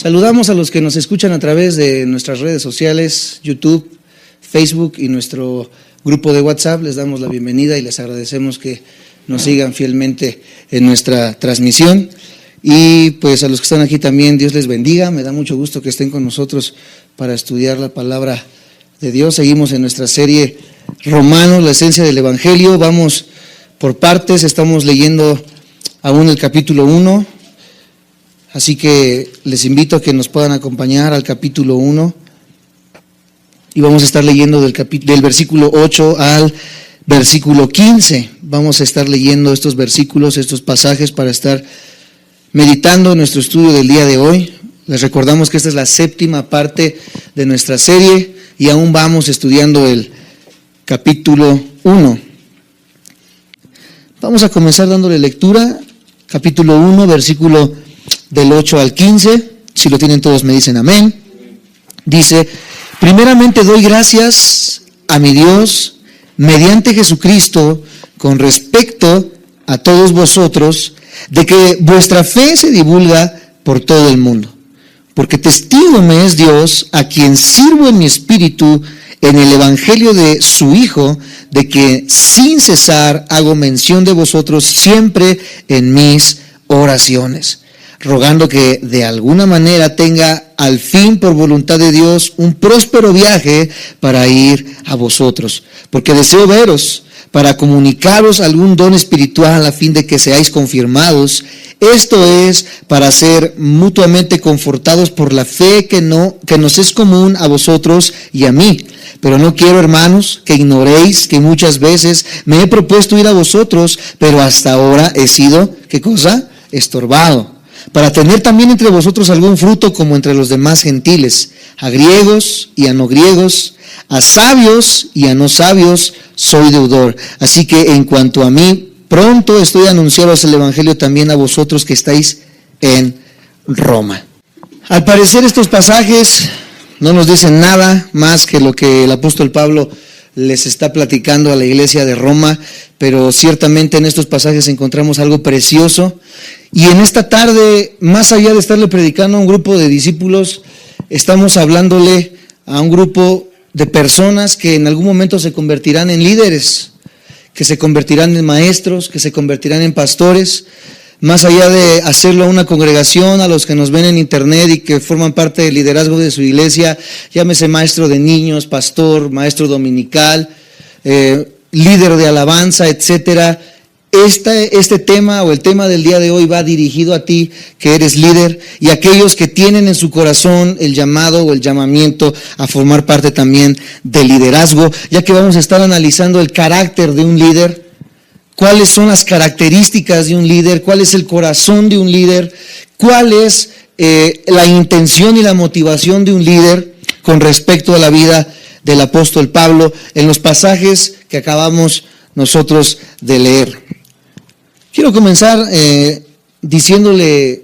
Saludamos a los que nos escuchan a través de nuestras redes sociales, YouTube, Facebook y nuestro grupo de WhatsApp. Les damos la bienvenida y les agradecemos que nos sigan fielmente en nuestra transmisión. Y pues a los que están aquí también, Dios les bendiga. Me da mucho gusto que estén con nosotros para estudiar la palabra de Dios. Seguimos en nuestra serie Romanos, la esencia del Evangelio. Vamos por partes, estamos leyendo aún el capítulo 1. Así que les invito a que nos puedan acompañar al capítulo 1 y vamos a estar leyendo del versículo 8 al versículo 15. Vamos a estar leyendo estos versículos, estos pasajes para estar meditando en nuestro estudio del día de hoy. Les recordamos que esta es la séptima parte de nuestra serie y aún vamos estudiando el capítulo 1. Vamos a comenzar dándole lectura, capítulo 1, versículo del 8 al 15, si lo tienen todos me dicen amén. Dice: primeramente doy gracias a mi Dios mediante Jesucristo con respecto a todos vosotros, de que vuestra fe se divulga por todo el mundo, porque testigo me es Dios, a quien sirvo en mi espíritu en el evangelio de su Hijo, de que sin cesar hago mención de vosotros siempre en mis oraciones, rogando que de alguna manera tenga al fin por voluntad de Dios un próspero viaje para ir a vosotros, porque deseo veros para comunicaros algún don espiritual a fin de que seáis confirmados. Esto es para ser mutuamente confortados por la fe que nos es común a vosotros y a mí. Pero no quiero, hermanos, que ignoréis que muchas veces me he propuesto ir a vosotros, pero hasta ahora he sido, ¿qué cosa? Estorbado, para tener también entre vosotros algún fruto como entre los demás gentiles, a griegos y a no griegos, a sabios y a no sabios, soy deudor. Así que en cuanto a mí, pronto estoy anunciaros el evangelio también a vosotros que estáis en Roma. Al parecer estos pasajes no nos dicen nada más que lo que el apóstol Pablo les está platicando a la iglesia de Roma, pero ciertamente en estos pasajes encontramos algo precioso. Y en esta tarde, más allá de estarle predicando a un grupo de discípulos, estamos hablándole a un grupo de personas que en algún momento se convertirán en líderes, que se convertirán en maestros, que se convertirán en pastores. Más allá de hacerlo a una congregación, a los que nos ven en internet y que forman parte del liderazgo de su iglesia, llámese maestro de niños, pastor, maestro dominical, líder de alabanza, etcétera. Este tema o el tema del día de hoy va dirigido a ti que eres líder y a aquellos que tienen en su corazón el llamado o el llamamiento a formar parte también del liderazgo, ya que vamos a estar analizando el carácter de un líder, cuáles son las características de un líder, cuál es el corazón de un líder, cuál es la intención y la motivación de un líder con respecto a la vida del apóstol Pablo en los pasajes que acabamos nosotros de leer. Quiero comenzar diciéndole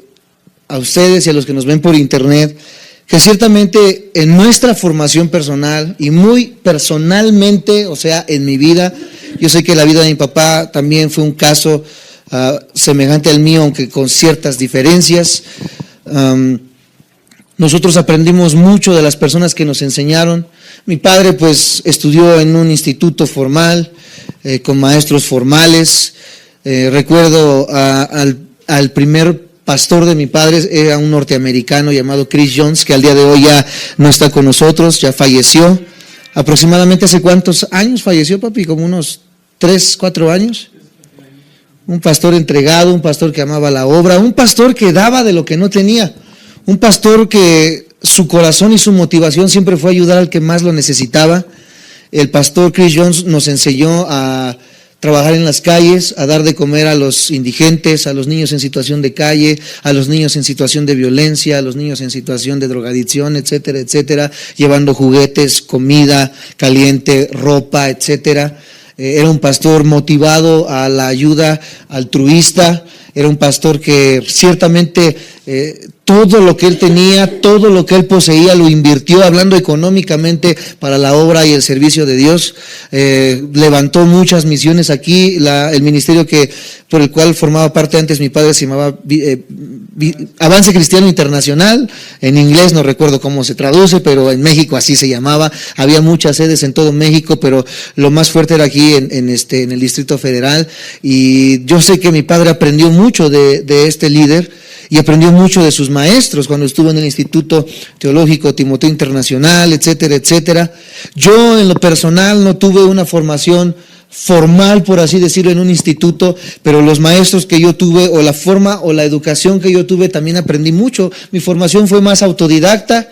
a ustedes y a los que nos ven por internet que ciertamente en nuestra formación personal y muy personalmente, o sea, en mi vida, yo sé que la vida de mi papá también fue un caso semejante al mío, aunque con ciertas diferencias. Nosotros aprendimos mucho de las personas que nos enseñaron. Mi padre pues estudió en un instituto formal, con maestros formales. Recuerdo al primer pastor de mi padre, era un norteamericano llamado Chris Jones, que al día de hoy ya no está con nosotros, ya falleció. Aproximadamente ¿hace cuántos años falleció, papi? Como unos 3, 4 años. Un pastor entregado, un pastor que amaba la obra, un pastor que daba de lo que no tenía, un pastor que su corazón y su motivación siempre fue ayudar al que más lo necesitaba. El pastor Chris Jones nos enseñó a trabajar en las calles, a dar de comer a los indigentes, a los niños en situación de calle, a los niños en situación de violencia, a los niños en situación de drogadicción, etcétera, etcétera, llevando juguetes, comida caliente, ropa, etcétera. Era un pastor motivado a la ayuda altruista, era un pastor que ciertamente todo lo que él tenía, todo lo que él poseía lo invirtió, hablando económicamente, para la obra y el servicio de Dios. Levantó muchas misiones aquí. El ministerio por el cual formaba parte antes mi padre se llamaba Avance Cristiano Internacional. En inglés no recuerdo cómo se traduce, pero en México así se llamaba. Había muchas sedes en todo México, pero lo más fuerte era aquí en el Distrito Federal. Y yo sé que mi padre aprendió mucho de este líder, y aprendió mucho de sus maestros cuando estuvo en el Instituto Teológico Timoteo Internacional, etcétera, etcétera. Yo en lo personal no tuve una formación formal, por así decirlo, en un instituto, pero los maestros que yo tuve, o la forma o la educación que yo tuve, también aprendí mucho. Mi formación fue más autodidacta.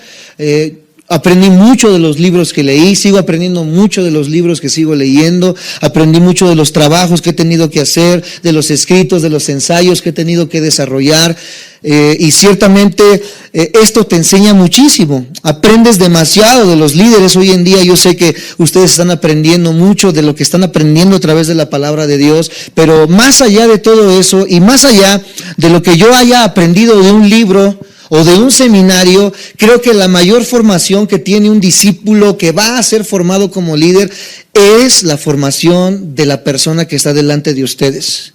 Aprendí mucho de los libros que leí, sigo aprendiendo mucho de los libros que sigo leyendo, aprendí mucho de los trabajos que he tenido que hacer, de los escritos, de los ensayos que he tenido que desarrollar, y ciertamente esto te enseña muchísimo. Aprendes demasiado de los líderes hoy en día. Yo sé que ustedes están aprendiendo mucho de lo que están aprendiendo a través de la palabra de Dios, pero más allá de todo eso y más allá de lo que yo haya aprendido de un libro o de un seminario, creo que la mayor formación que tiene un discípulo que va a ser formado como líder es la formación de la persona que está delante de ustedes.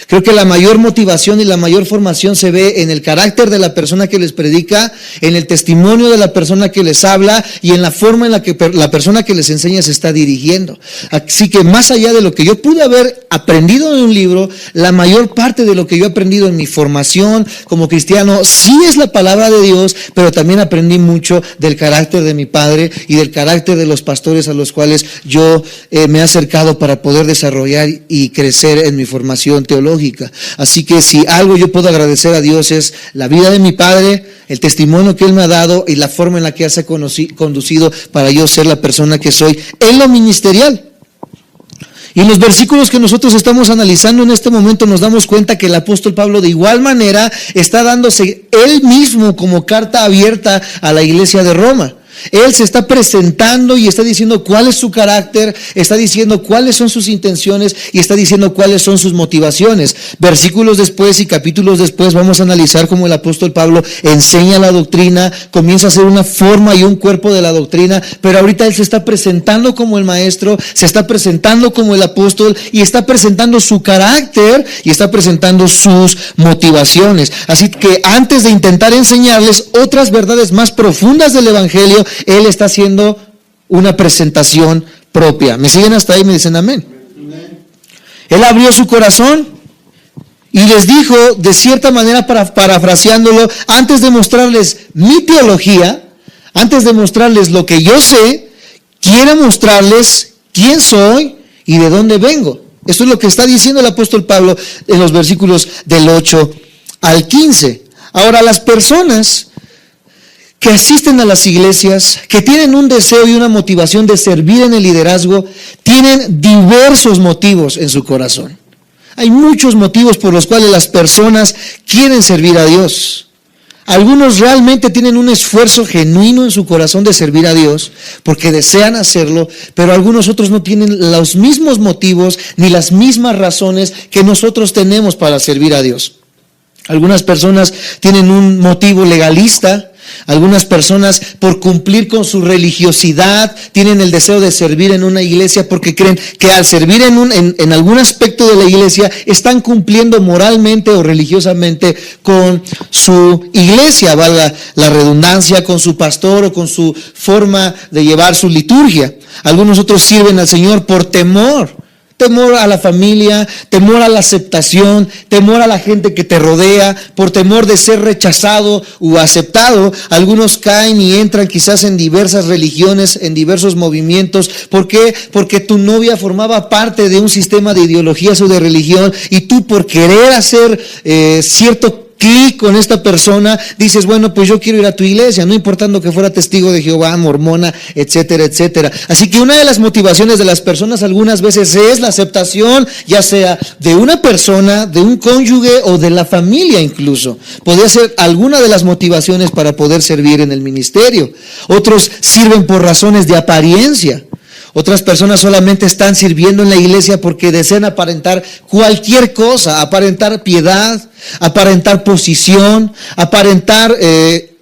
Creo que la mayor motivación y la mayor formación se ve en el carácter de la persona que les predica, en el testimonio de la persona que les habla y en la forma en la que la persona que les enseña se está dirigiendo. Así que más allá de lo que yo pude haber aprendido en un libro, la mayor parte de lo que yo he aprendido en mi formación como cristiano sí es la palabra de Dios, pero también aprendí mucho del carácter de mi padre y del carácter de los pastores a los cuales yo me he acercado para poder desarrollar y crecer en mi formación teológica. Así que si algo yo puedo agradecer a Dios es la vida de mi padre, el testimonio que él me ha dado y la forma en la que se ha conducido para yo ser la persona que soy en lo ministerial. Y en los versículos que nosotros estamos analizando en este momento nos damos cuenta que el apóstol Pablo de igual manera está dándose él mismo como carta abierta a la iglesia de Roma. Él se está presentando y está diciendo cuál es su carácter, está diciendo cuáles son sus intenciones y está diciendo cuáles son sus motivaciones. Versículos después y capítulos después vamos a analizar cómo el apóstol Pablo enseña la doctrina, comienza a hacer una forma y un cuerpo de la doctrina, pero ahorita él se está presentando como el maestro, se está presentando como el apóstol y está presentando su carácter y está presentando sus motivaciones. Así que antes de intentar enseñarles otras verdades más profundas del evangelio, él está haciendo una presentación propia. ¿Me siguen hasta ahí? Me dicen amén. Él abrió su corazón y les dijo, de cierta manera, parafraseándolo, antes de mostrarles mi teología, antes de mostrarles lo que yo sé, quiero mostrarles quién soy y de dónde vengo. Esto es lo que está diciendo el apóstol Pablo en los versículos del 8 al 15. Ahora, las personas que asisten a las iglesias, que tienen un deseo y una motivación de servir en el liderazgo, tienen diversos motivos en su corazón. Hay muchos motivos por los cuales las personas quieren servir a Dios. Algunos realmente tienen un esfuerzo genuino en su corazón de servir a Dios, porque desean hacerlo, pero algunos otros no tienen los mismos motivos ni las mismas razones que nosotros tenemos para servir a Dios. Algunas personas tienen un motivo legalista. Algunas personas, por cumplir con su religiosidad, tienen el deseo de servir en una iglesia porque creen que al servir en algún aspecto de la iglesia están cumpliendo moralmente o religiosamente con su iglesia, valga la redundancia, con su pastor o con su forma de llevar su liturgia. Algunos otros sirven al Señor por temor a la familia, temor a la aceptación, temor a la gente que te rodea, por temor de ser rechazado o aceptado. Algunos caen y entran quizás en diversas religiones, en diversos movimientos. ¿Por qué? Porque tu novia formaba parte de un sistema de ideologías o de religión y tú, por querer hacer cierto clic con esta persona, dices, bueno, pues yo quiero ir a tu iglesia, no importando que fuera testigo de Jehová, mormona, etcétera, etcétera. Así que una de las motivaciones de las personas algunas veces es la aceptación, ya sea de una persona, de un cónyuge o de la familia incluso. Podría ser alguna de las motivaciones para poder servir en el ministerio. Otros sirven por razones de apariencia. Otras personas solamente están sirviendo en la iglesia porque desean aparentar cualquier cosa, aparentar piedad, aparentar posición, aparentar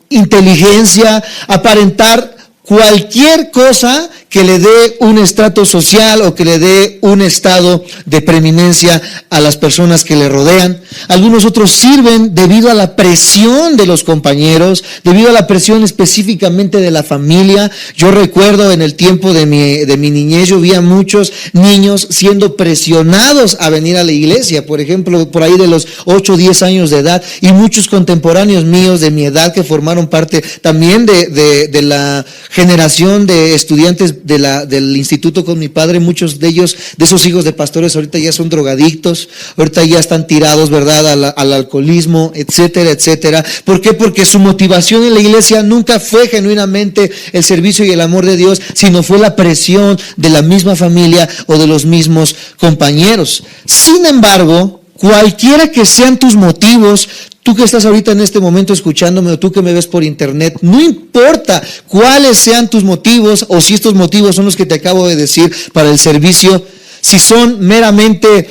inteligencia, aparentar cualquier cosa que le dé un estrato social o que le dé un estado de preeminencia a las personas que le rodean. Algunos otros sirven debido a la presión de los compañeros, debido a la presión específicamente de la familia. Yo recuerdo en el tiempo de mi niñez, yo vi a muchos niños siendo presionados a venir a la iglesia, por ejemplo, por ahí de los 8 o 10 años de edad, y muchos contemporáneos míos de mi edad que formaron parte también de la generación de estudiantes del instituto con mi padre. Muchos de ellos, de esos hijos de pastores, ahorita ya son drogadictos, ahorita ya están tirados, ¿verdad?, al alcoholismo, etcétera, etcétera. ¿Por qué? Porque su motivación en la iglesia nunca fue genuinamente el servicio y el amor de Dios, sino fue la presión de la misma familia o de los mismos compañeros. Sin embargo, cualquiera que sean tus motivos, tú que estás ahorita en este momento escuchándome o tú que me ves por internet, no importa cuáles sean tus motivos o si estos motivos son los que te acabo de decir para el servicio, si son meramente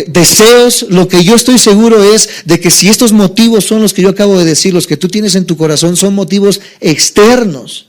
deseos, lo que yo estoy seguro es de que si estos motivos son los que yo acabo de decir, los que tú tienes en tu corazón, son motivos externos.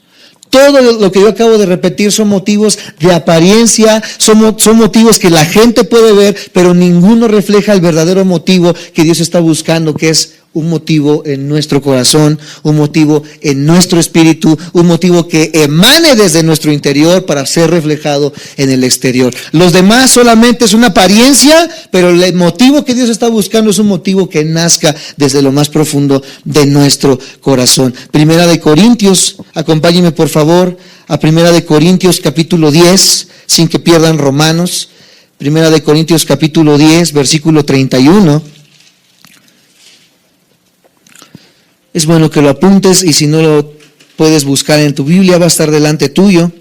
Todo lo que yo acabo de repetir son motivos de apariencia, son motivos que la gente puede ver, pero ninguno refleja el verdadero motivo que Dios está buscando, que es un motivo en nuestro corazón, un motivo en nuestro espíritu, un motivo que emane desde nuestro interior para ser reflejado en el exterior. Los demás solamente es una apariencia, pero el motivo que Dios está buscando es un motivo que nazca desde lo más profundo de nuestro corazón. Primera de Corintios, acompáñenme por favor a Primera de Corintios capítulo 10, sin que pierdan Romanos. Primera de Corintios capítulo 10, versículo 31. Es bueno que lo apuntes y si no lo puedes buscar en tu Biblia, va a estar delante tuyo.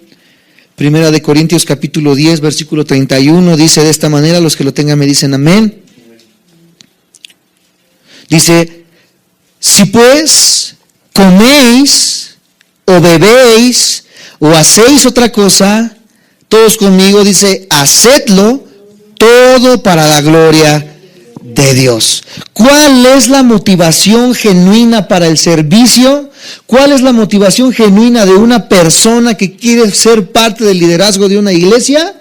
Primera de Corintios capítulo 10, versículo 31, dice de esta manera, los que lo tengan me dicen amén. Dice, si pues coméis o bebéis o hacéis otra cosa, todos conmigo, dice, hacedlo todo para la gloria de Dios. ¿Cuál es la motivación genuina para el servicio? ¿Cuál es la motivación genuina de una persona que quiere ser parte del liderazgo de una iglesia?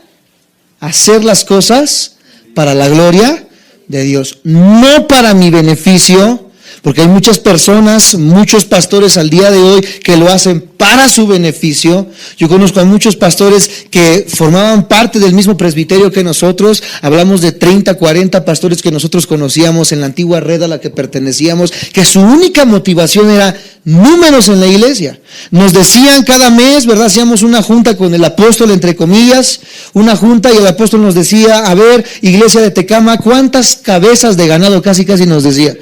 Hacer las cosas para la gloria de Dios, no para mi beneficio, porque hay muchas personas, muchos pastores al día de hoy que lo hacen para su beneficio. Yo conozco a muchos pastores que formaban parte del mismo presbiterio que nosotros. Hablamos de 30, 40 pastores que nosotros conocíamos en la antigua red a la que pertenecíamos, que su única motivación era números en la iglesia. Nos decían cada mes, ¿verdad? Hacíamos una junta con el apóstol, entre comillas, una junta, y el apóstol nos decía, a ver, iglesia de Tecama, ¿cuántas cabezas de ganado? Casi nos decía.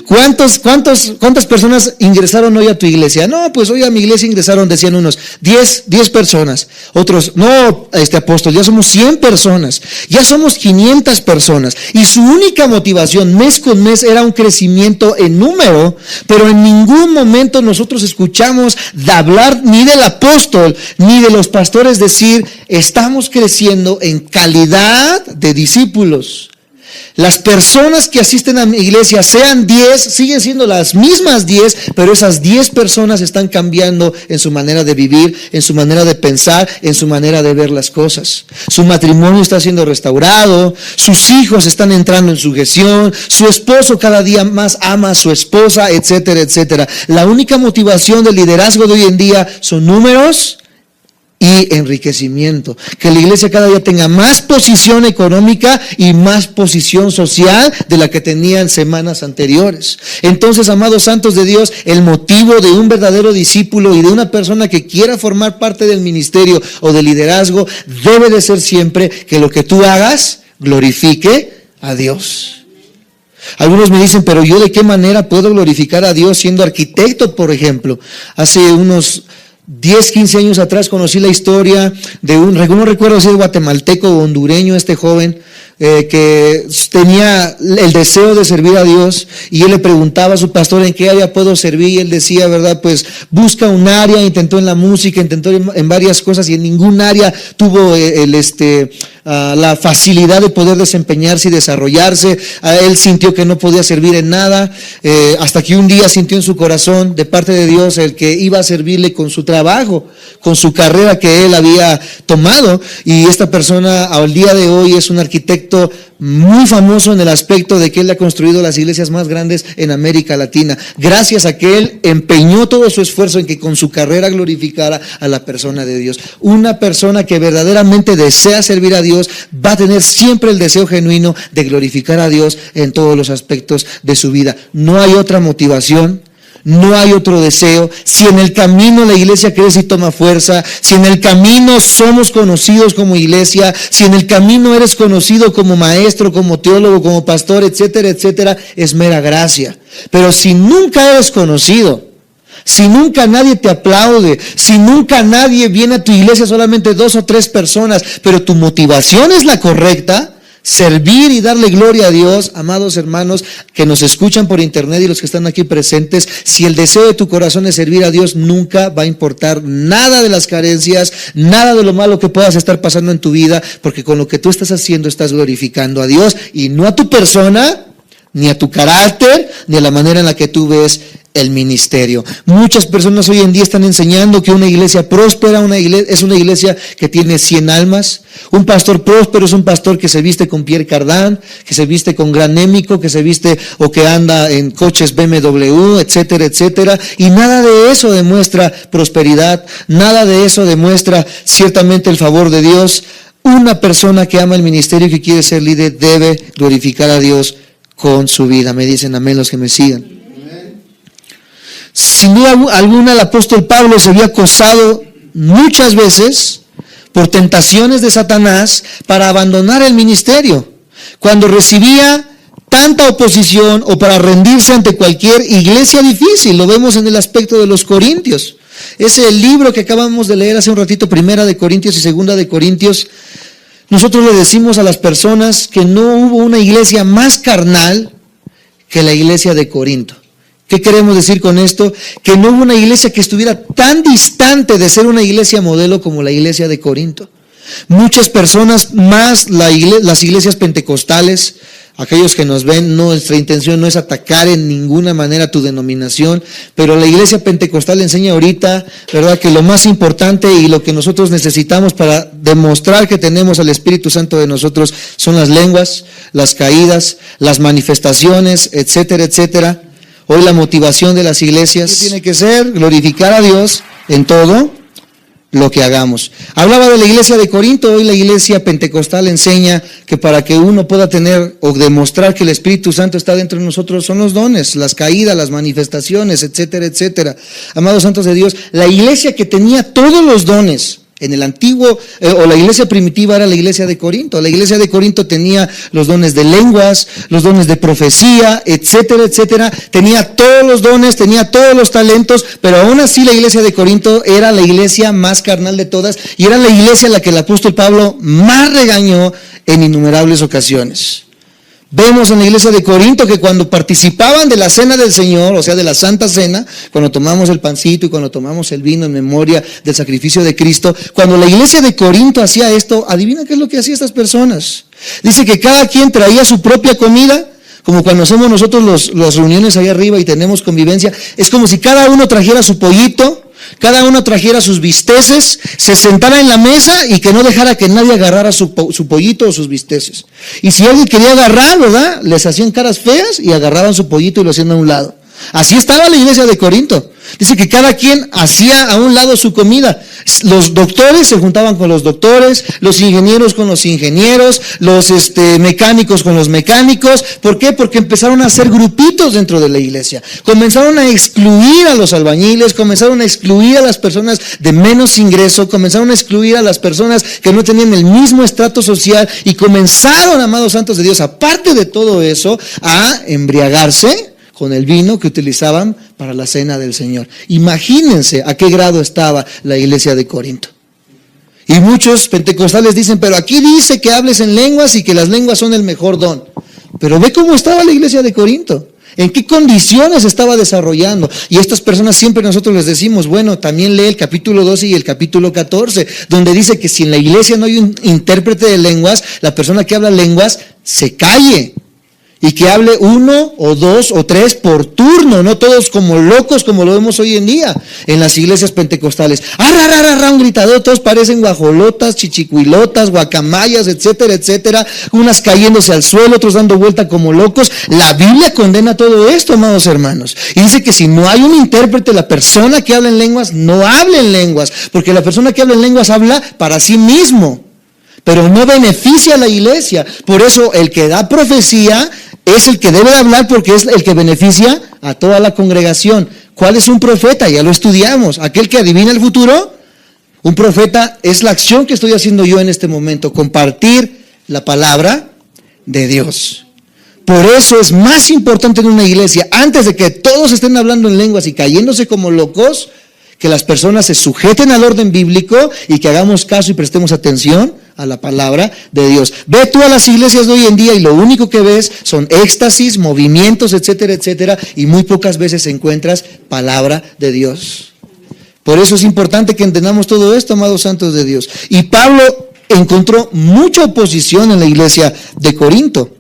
¿Cuántas personas ingresaron hoy a tu iglesia? No, pues hoy a mi iglesia ingresaron, decían unos, 10 personas. Otros, no, apóstol, ya somos 100 personas, ya somos 500 personas. Y su única motivación mes con mes era un crecimiento en número, pero en ningún momento nosotros escuchamos de hablar ni del apóstol, ni de los pastores decir, estamos creciendo en calidad de discípulos. Las personas que asisten a mi iglesia, sean 10, siguen siendo las mismas 10, pero esas 10 personas están cambiando en su manera de vivir, en su manera de pensar, en su manera de ver las cosas. Su matrimonio está siendo restaurado, sus hijos están entrando en sujeción, su esposo cada día más ama a su esposa, etcétera, etcétera. La única motivación del liderazgo de hoy en día son números y enriquecimiento, que la iglesia cada día tenga más posición económica y más posición social de la que tenían semanas anteriores. Entonces, amados santos de Dios, el motivo de un verdadero discípulo y de una persona que quiera formar parte del ministerio o del liderazgo debe de ser siempre que lo que tú hagas glorifique a Dios. Algunos me dicen, pero yo de qué manera puedo glorificar a Dios siendo arquitecto, por ejemplo. Hace unos 10, 15 años atrás conocí la historia de no recuerdo si es guatemalteco o hondureño, este joven, que tenía el deseo de servir a Dios, y él le preguntaba a su pastor en qué área puedo servir, y él decía, ¿verdad? Pues busca un área. Intentó en la música, intentó en varias cosas, y en ningún área tuvo la facilidad de poder desempeñarse y desarrollarse. Él sintió que no podía servir en nada, hasta que un día sintió en su corazón de parte de Dios el que iba a servirle con su trabajo, con su carrera que él había tomado. Y esta persona al día de hoy es un arquitecto muy famoso en el aspecto de que él ha construido las iglesias más grandes en América Latina, gracias a que él empeñó todo su esfuerzo en que con su carrera glorificara a la persona de Dios. Una persona que verdaderamente desea servir a Dios va a tener siempre el deseo genuino de glorificar a Dios en todos los aspectos de su vida. No hay otra motivación, no hay otro deseo. Si en el camino la iglesia crece y toma fuerza, si en el camino somos conocidos como iglesia, si en el camino eres conocido como maestro, como teólogo, como pastor, etcétera, etcétera, es mera gracia. Pero si nunca eres conocido, si nunca nadie te aplaude, si nunca nadie viene a tu iglesia, solamente 2 o 3 personas, pero tu motivación es la correcta, servir y darle gloria a Dios, amados hermanos que nos escuchan por internet y los que están aquí presentes, si el deseo de tu corazón es servir a Dios, nunca va a importar nada de las carencias, nada de lo malo que puedas estar pasando en tu vida, porque con lo que tú estás haciendo estás glorificando a Dios y no a tu persona, ni a tu carácter, ni a la manera en la que tú ves el ministerio. Muchas personas hoy en día están enseñando que una iglesia próspera es una iglesia que tiene 100 almas. Un pastor próspero es un pastor que se viste con Pierre Cardin, que se viste con gran émico, que se viste o que anda en coches BMW, etcétera, etcétera. Y nada de eso demuestra prosperidad, nada de eso demuestra ciertamente el favor de Dios. Una persona que ama el ministerio y que quiere ser líder debe glorificar a Dios con su vida. Me dicen amén los que me sigan. Sin duda alguna el apóstol Pablo se vio acosado muchas veces por tentaciones de Satanás para abandonar el ministerio. Cuando recibía tanta oposición o para rendirse ante cualquier iglesia difícil, lo vemos en el aspecto de los Corintios. Ese libro que acabamos de leer hace un ratito, 1 de Corintios y 2 de Corintios, nosotros le decimos a las personas que no hubo una iglesia más carnal que la iglesia de Corinto. ¿Qué queremos decir con esto? Que no hubo una iglesia que estuviera tan distante de ser una iglesia modelo como la iglesia de Corinto. Muchas personas, más las iglesias pentecostales, aquellos que nos ven, nuestra intención no es atacar en ninguna manera tu denominación, pero la iglesia pentecostal enseña ahorita, ¿verdad?, que lo más importante y lo que nosotros necesitamos para demostrar que tenemos al Espíritu Santo de nosotros son las lenguas, las caídas, las manifestaciones, etcétera, etcétera. Hoy la motivación de las iglesias tiene que ser glorificar a Dios en todo lo que hagamos. Hablaba de la iglesia de Corinto, hoy la iglesia pentecostal enseña que para que uno pueda tener o demostrar que el Espíritu Santo está dentro de nosotros son los dones, las caídas, las manifestaciones, etcétera, etcétera. Amados santos de Dios, la iglesia que tenía todos los dones en el antiguo, o la iglesia primitiva era la iglesia de Corinto. La iglesia de Corinto tenía los dones de lenguas, los dones de profecía, etcétera, etcétera. Tenía todos los dones, tenía todos los talentos, pero aún así la iglesia de Corinto era la iglesia más carnal de todas y era la iglesia a la que el apóstol Pablo más regañó en innumerables ocasiones. Vemos en la iglesia de Corinto que cuando participaban de la cena del Señor, o sea, de la Santa Cena, cuando tomamos el pancito y cuando tomamos el vino en memoria del sacrificio de Cristo, cuando la iglesia de Corinto hacía esto, adivina qué es lo que hacían estas personas. Dice que cada quien traía su propia comida, como cuando hacemos nosotros las reuniones ahí arriba y tenemos convivencia. Es como si cada uno trajera su pollito, cada uno trajera sus bisteces, se sentara en la mesa y que no dejara que nadie agarrara su pollito o sus bisteces. Y si alguien quería agarrar, ¿verdad?, les hacían caras feas y agarraban su pollito y lo hacían a un lado. Así estaba la iglesia de Corinto. Dice que cada quien hacía a un lado su comida. Los doctores se juntaban con los doctores, los ingenieros con los ingenieros, los mecánicos con los mecánicos. ¿Por qué? Porque empezaron a hacer grupitos dentro de la iglesia. Comenzaron a excluir a los albañiles, comenzaron a excluir a las personas de menos ingreso, comenzaron a excluir a las personas que no tenían el mismo estrato social y comenzaron, amados santos de Dios, aparte de todo eso, a embriagarse con el vino que utilizaban para la cena del Señor. Imagínense a qué grado estaba la iglesia de Corinto. Y muchos pentecostales dicen, pero aquí dice que hables en lenguas y que las lenguas son el mejor don. Pero ve cómo estaba la iglesia de Corinto, en qué condiciones estaba desarrollando. Y estas personas siempre nosotros les decimos, bueno, también lee el capítulo 12 y el capítulo 14, donde dice que si en la iglesia no hay un intérprete de lenguas, la persona que habla lenguas se calle. Y que hable 1 o 2 o 3 por turno, no todos como locos como lo vemos hoy en día en las iglesias pentecostales. Un gritador, todos parecen guajolotas, chichicuilotas, guacamayas, etcétera, etcétera. Unas cayéndose al suelo, otros dando vuelta como locos. La Biblia condena todo esto, amados hermanos. Y dice que si no hay un intérprete, la persona que habla en lenguas no hable en lenguas. Porque la persona que habla en lenguas habla para sí mismo, pero no beneficia a la iglesia. Por eso el que da profecía es el que debe de hablar, porque es el que beneficia a toda la congregación. ¿Cuál es un profeta? Ya lo estudiamos. Aquel que adivina el futuro. Un profeta es la acción que estoy haciendo yo en este momento, compartir la palabra de Dios. Por eso es más importante en una iglesia, antes de que todos estén hablando en lenguas y cayéndose como locos, que las personas se sujeten al orden bíblico y que hagamos caso y prestemos atención a la palabra de Dios. Ve tú a las iglesias de hoy en día y lo único que ves son éxtasis, movimientos, etcétera, etcétera, y muy pocas veces encuentras palabra de Dios. Por eso es importante que entendamos todo esto, amados santos de Dios. Y Pablo encontró mucha oposición en la iglesia de Corinto.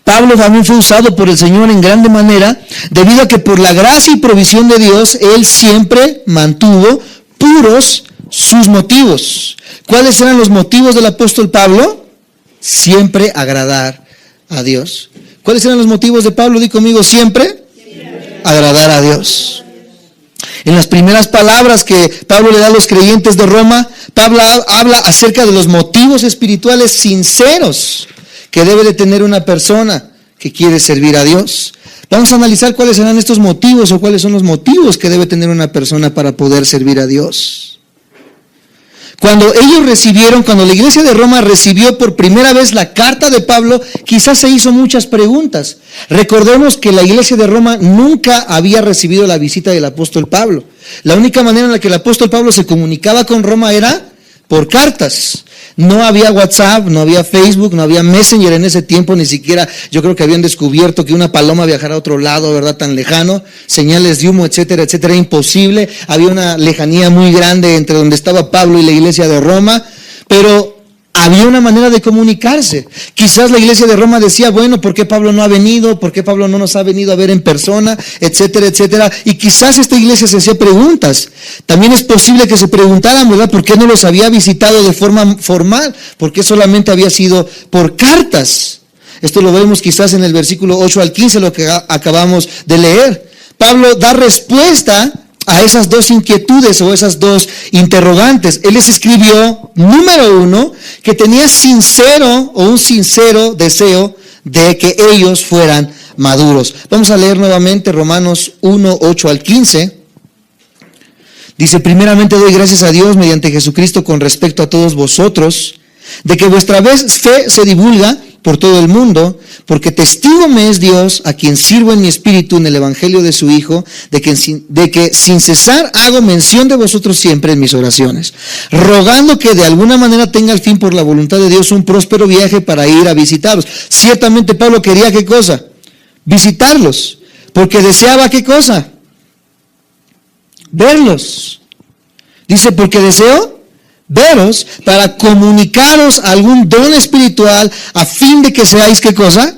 Pablo también fue usado por el Señor en grande manera, debido a que por la gracia y provisión de Dios, él siempre mantuvo puros sus motivos. ¿Cuáles eran los motivos del apóstol Pablo? Siempre agradar a Dios. ¿Cuáles eran los motivos de Pablo? Di conmigo, siempre agradar a Dios. En las primeras palabras que Pablo le da a los creyentes de Roma, Pablo habla acerca de los motivos espirituales sinceros que debe de tener una persona que quiere servir a Dios. Vamos a analizar cuáles serán estos motivos o cuáles son los motivos que debe tener una persona para poder servir a Dios. Cuando la iglesia de Roma recibió por primera vez la carta de Pablo, quizás se hizo muchas preguntas. Recordemos que la iglesia de Roma nunca había recibido la visita del apóstol Pablo. La única manera en la que el apóstol Pablo se comunicaba con Roma era por cartas. No había WhatsApp, no había Facebook, no había Messenger en ese tiempo, ni siquiera yo creo que habían descubierto que una paloma viajara a otro lado, ¿verdad? Tan lejano, señales de humo, etcétera, etcétera, imposible. Había una lejanía muy grande entre donde estaba Pablo y la iglesia de Roma, pero había una manera de comunicarse. Quizás la iglesia de Roma decía, bueno, ¿por qué Pablo no ha venido? ¿Por qué Pablo no nos ha venido a ver en persona? Etcétera, etcétera. Y quizás esta iglesia se hacía preguntas. También es posible que se preguntaran, ¿verdad? ¿Por qué no los había visitado de forma formal? ¿Por qué solamente había sido por cartas? Esto lo vemos quizás en el versículo 8 al 15, lo que acabamos de leer. Pablo da respuesta a esas dos inquietudes o esas dos interrogantes. Él les escribió, número 1, que tenía un sincero deseo de que ellos fueran maduros. Vamos a leer nuevamente Romanos 1, 8 al 15. Dice, primeramente doy gracias a Dios mediante Jesucristo con respecto a todos vosotros, de que vuestra fe se divulga por todo el mundo, porque testigo me es Dios, a quien sirvo en mi espíritu en el evangelio de su Hijo, de que sin cesar hago mención de vosotros siempre en mis oraciones, rogando que de alguna manera tenga al fin por la voluntad de Dios un próspero viaje para ir a visitaros. Ciertamente Pablo quería, ¿qué cosa? Visitarlos, porque deseaba, ¿qué cosa? Verlos. Dice, porque deseo veros para comunicaros algún don espiritual a fin de que seáis, ¿qué cosa?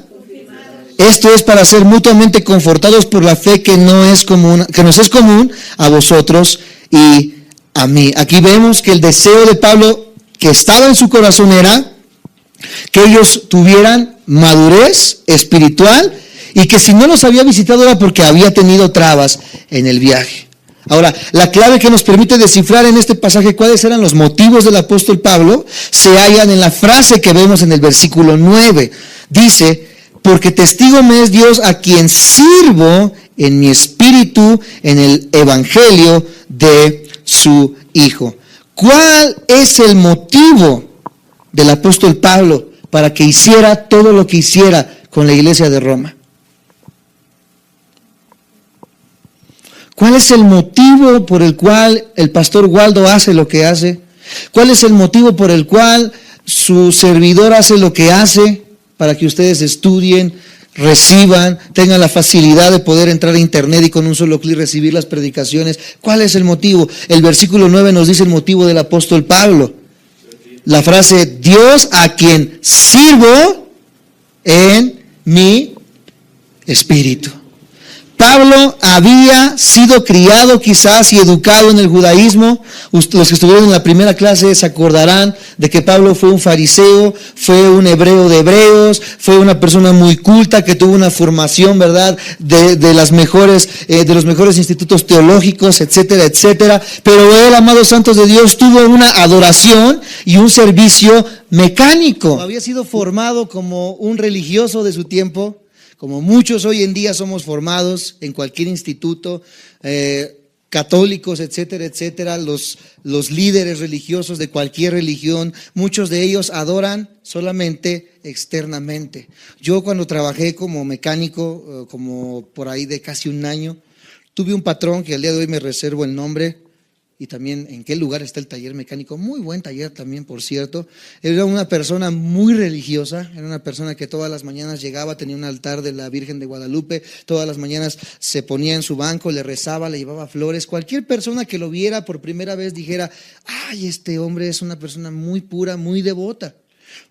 Esto es para ser mutuamente confortados por la fe que nos es común a vosotros y a mí. Aquí vemos que el deseo de Pablo que estaba en su corazón era que ellos tuvieran madurez espiritual y que si no los había visitado era porque había tenido trabas en el viaje. Ahora, la clave que nos permite descifrar en este pasaje cuáles eran los motivos del apóstol Pablo se hallan en la frase que vemos en el versículo 9. Dice, porque testigo me es Dios a quien sirvo en mi espíritu en el evangelio de su Hijo. ¿Cuál es el motivo del apóstol Pablo para que hiciera todo lo que hiciera con la iglesia de Roma? ¿Cuál es el motivo por el cual el pastor Waldo hace lo que hace? ¿Cuál es el motivo por el cual su servidor hace lo que hace? Para que ustedes estudien, reciban, tengan la facilidad de poder entrar a internet y con un solo clic recibir las predicaciones. ¿Cuál es el motivo? El versículo 9 nos dice el motivo del apóstol Pablo. La frase, Dios a quien sirvo en mi espíritu. Pablo había sido criado quizás y educado en el judaísmo. Los que estuvieron en la primera clase se acordarán de que Pablo fue un fariseo, fue un hebreo de hebreos, fue una persona muy culta que tuvo una formación, ¿verdad?, de los mejores institutos teológicos, etcétera, etcétera. Pero él, amados santos de Dios, tuvo una adoración y un servicio mecánico. Había sido formado como un religioso de su tiempo. Como muchos hoy en día somos formados en cualquier instituto, católicos, etcétera, etcétera, los líderes religiosos de cualquier religión, muchos de ellos adoran solamente externamente. Yo cuando trabajé como mecánico, como por ahí de casi un año, tuve un patrón que al día de hoy me reservo el nombre, y también en qué lugar está el taller mecánico, muy buen taller también, por cierto. Era una persona muy religiosa, era una persona que todas las mañanas llegaba, tenía un altar de la Virgen de Guadalupe, todas las mañanas se ponía en su banco, le rezaba, le llevaba flores. Cualquier persona que lo viera por primera vez dijera, ay, este hombre es una persona muy pura, muy devota.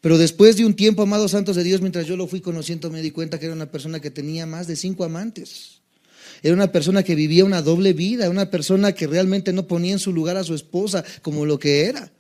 Pero después de un tiempo, amados santos de Dios, mientras yo lo fui conociendo, me di cuenta que era una persona que tenía más de 5 amantes. Era una persona que vivía una doble vida, una persona que realmente no ponía en su lugar a su esposa como lo que era.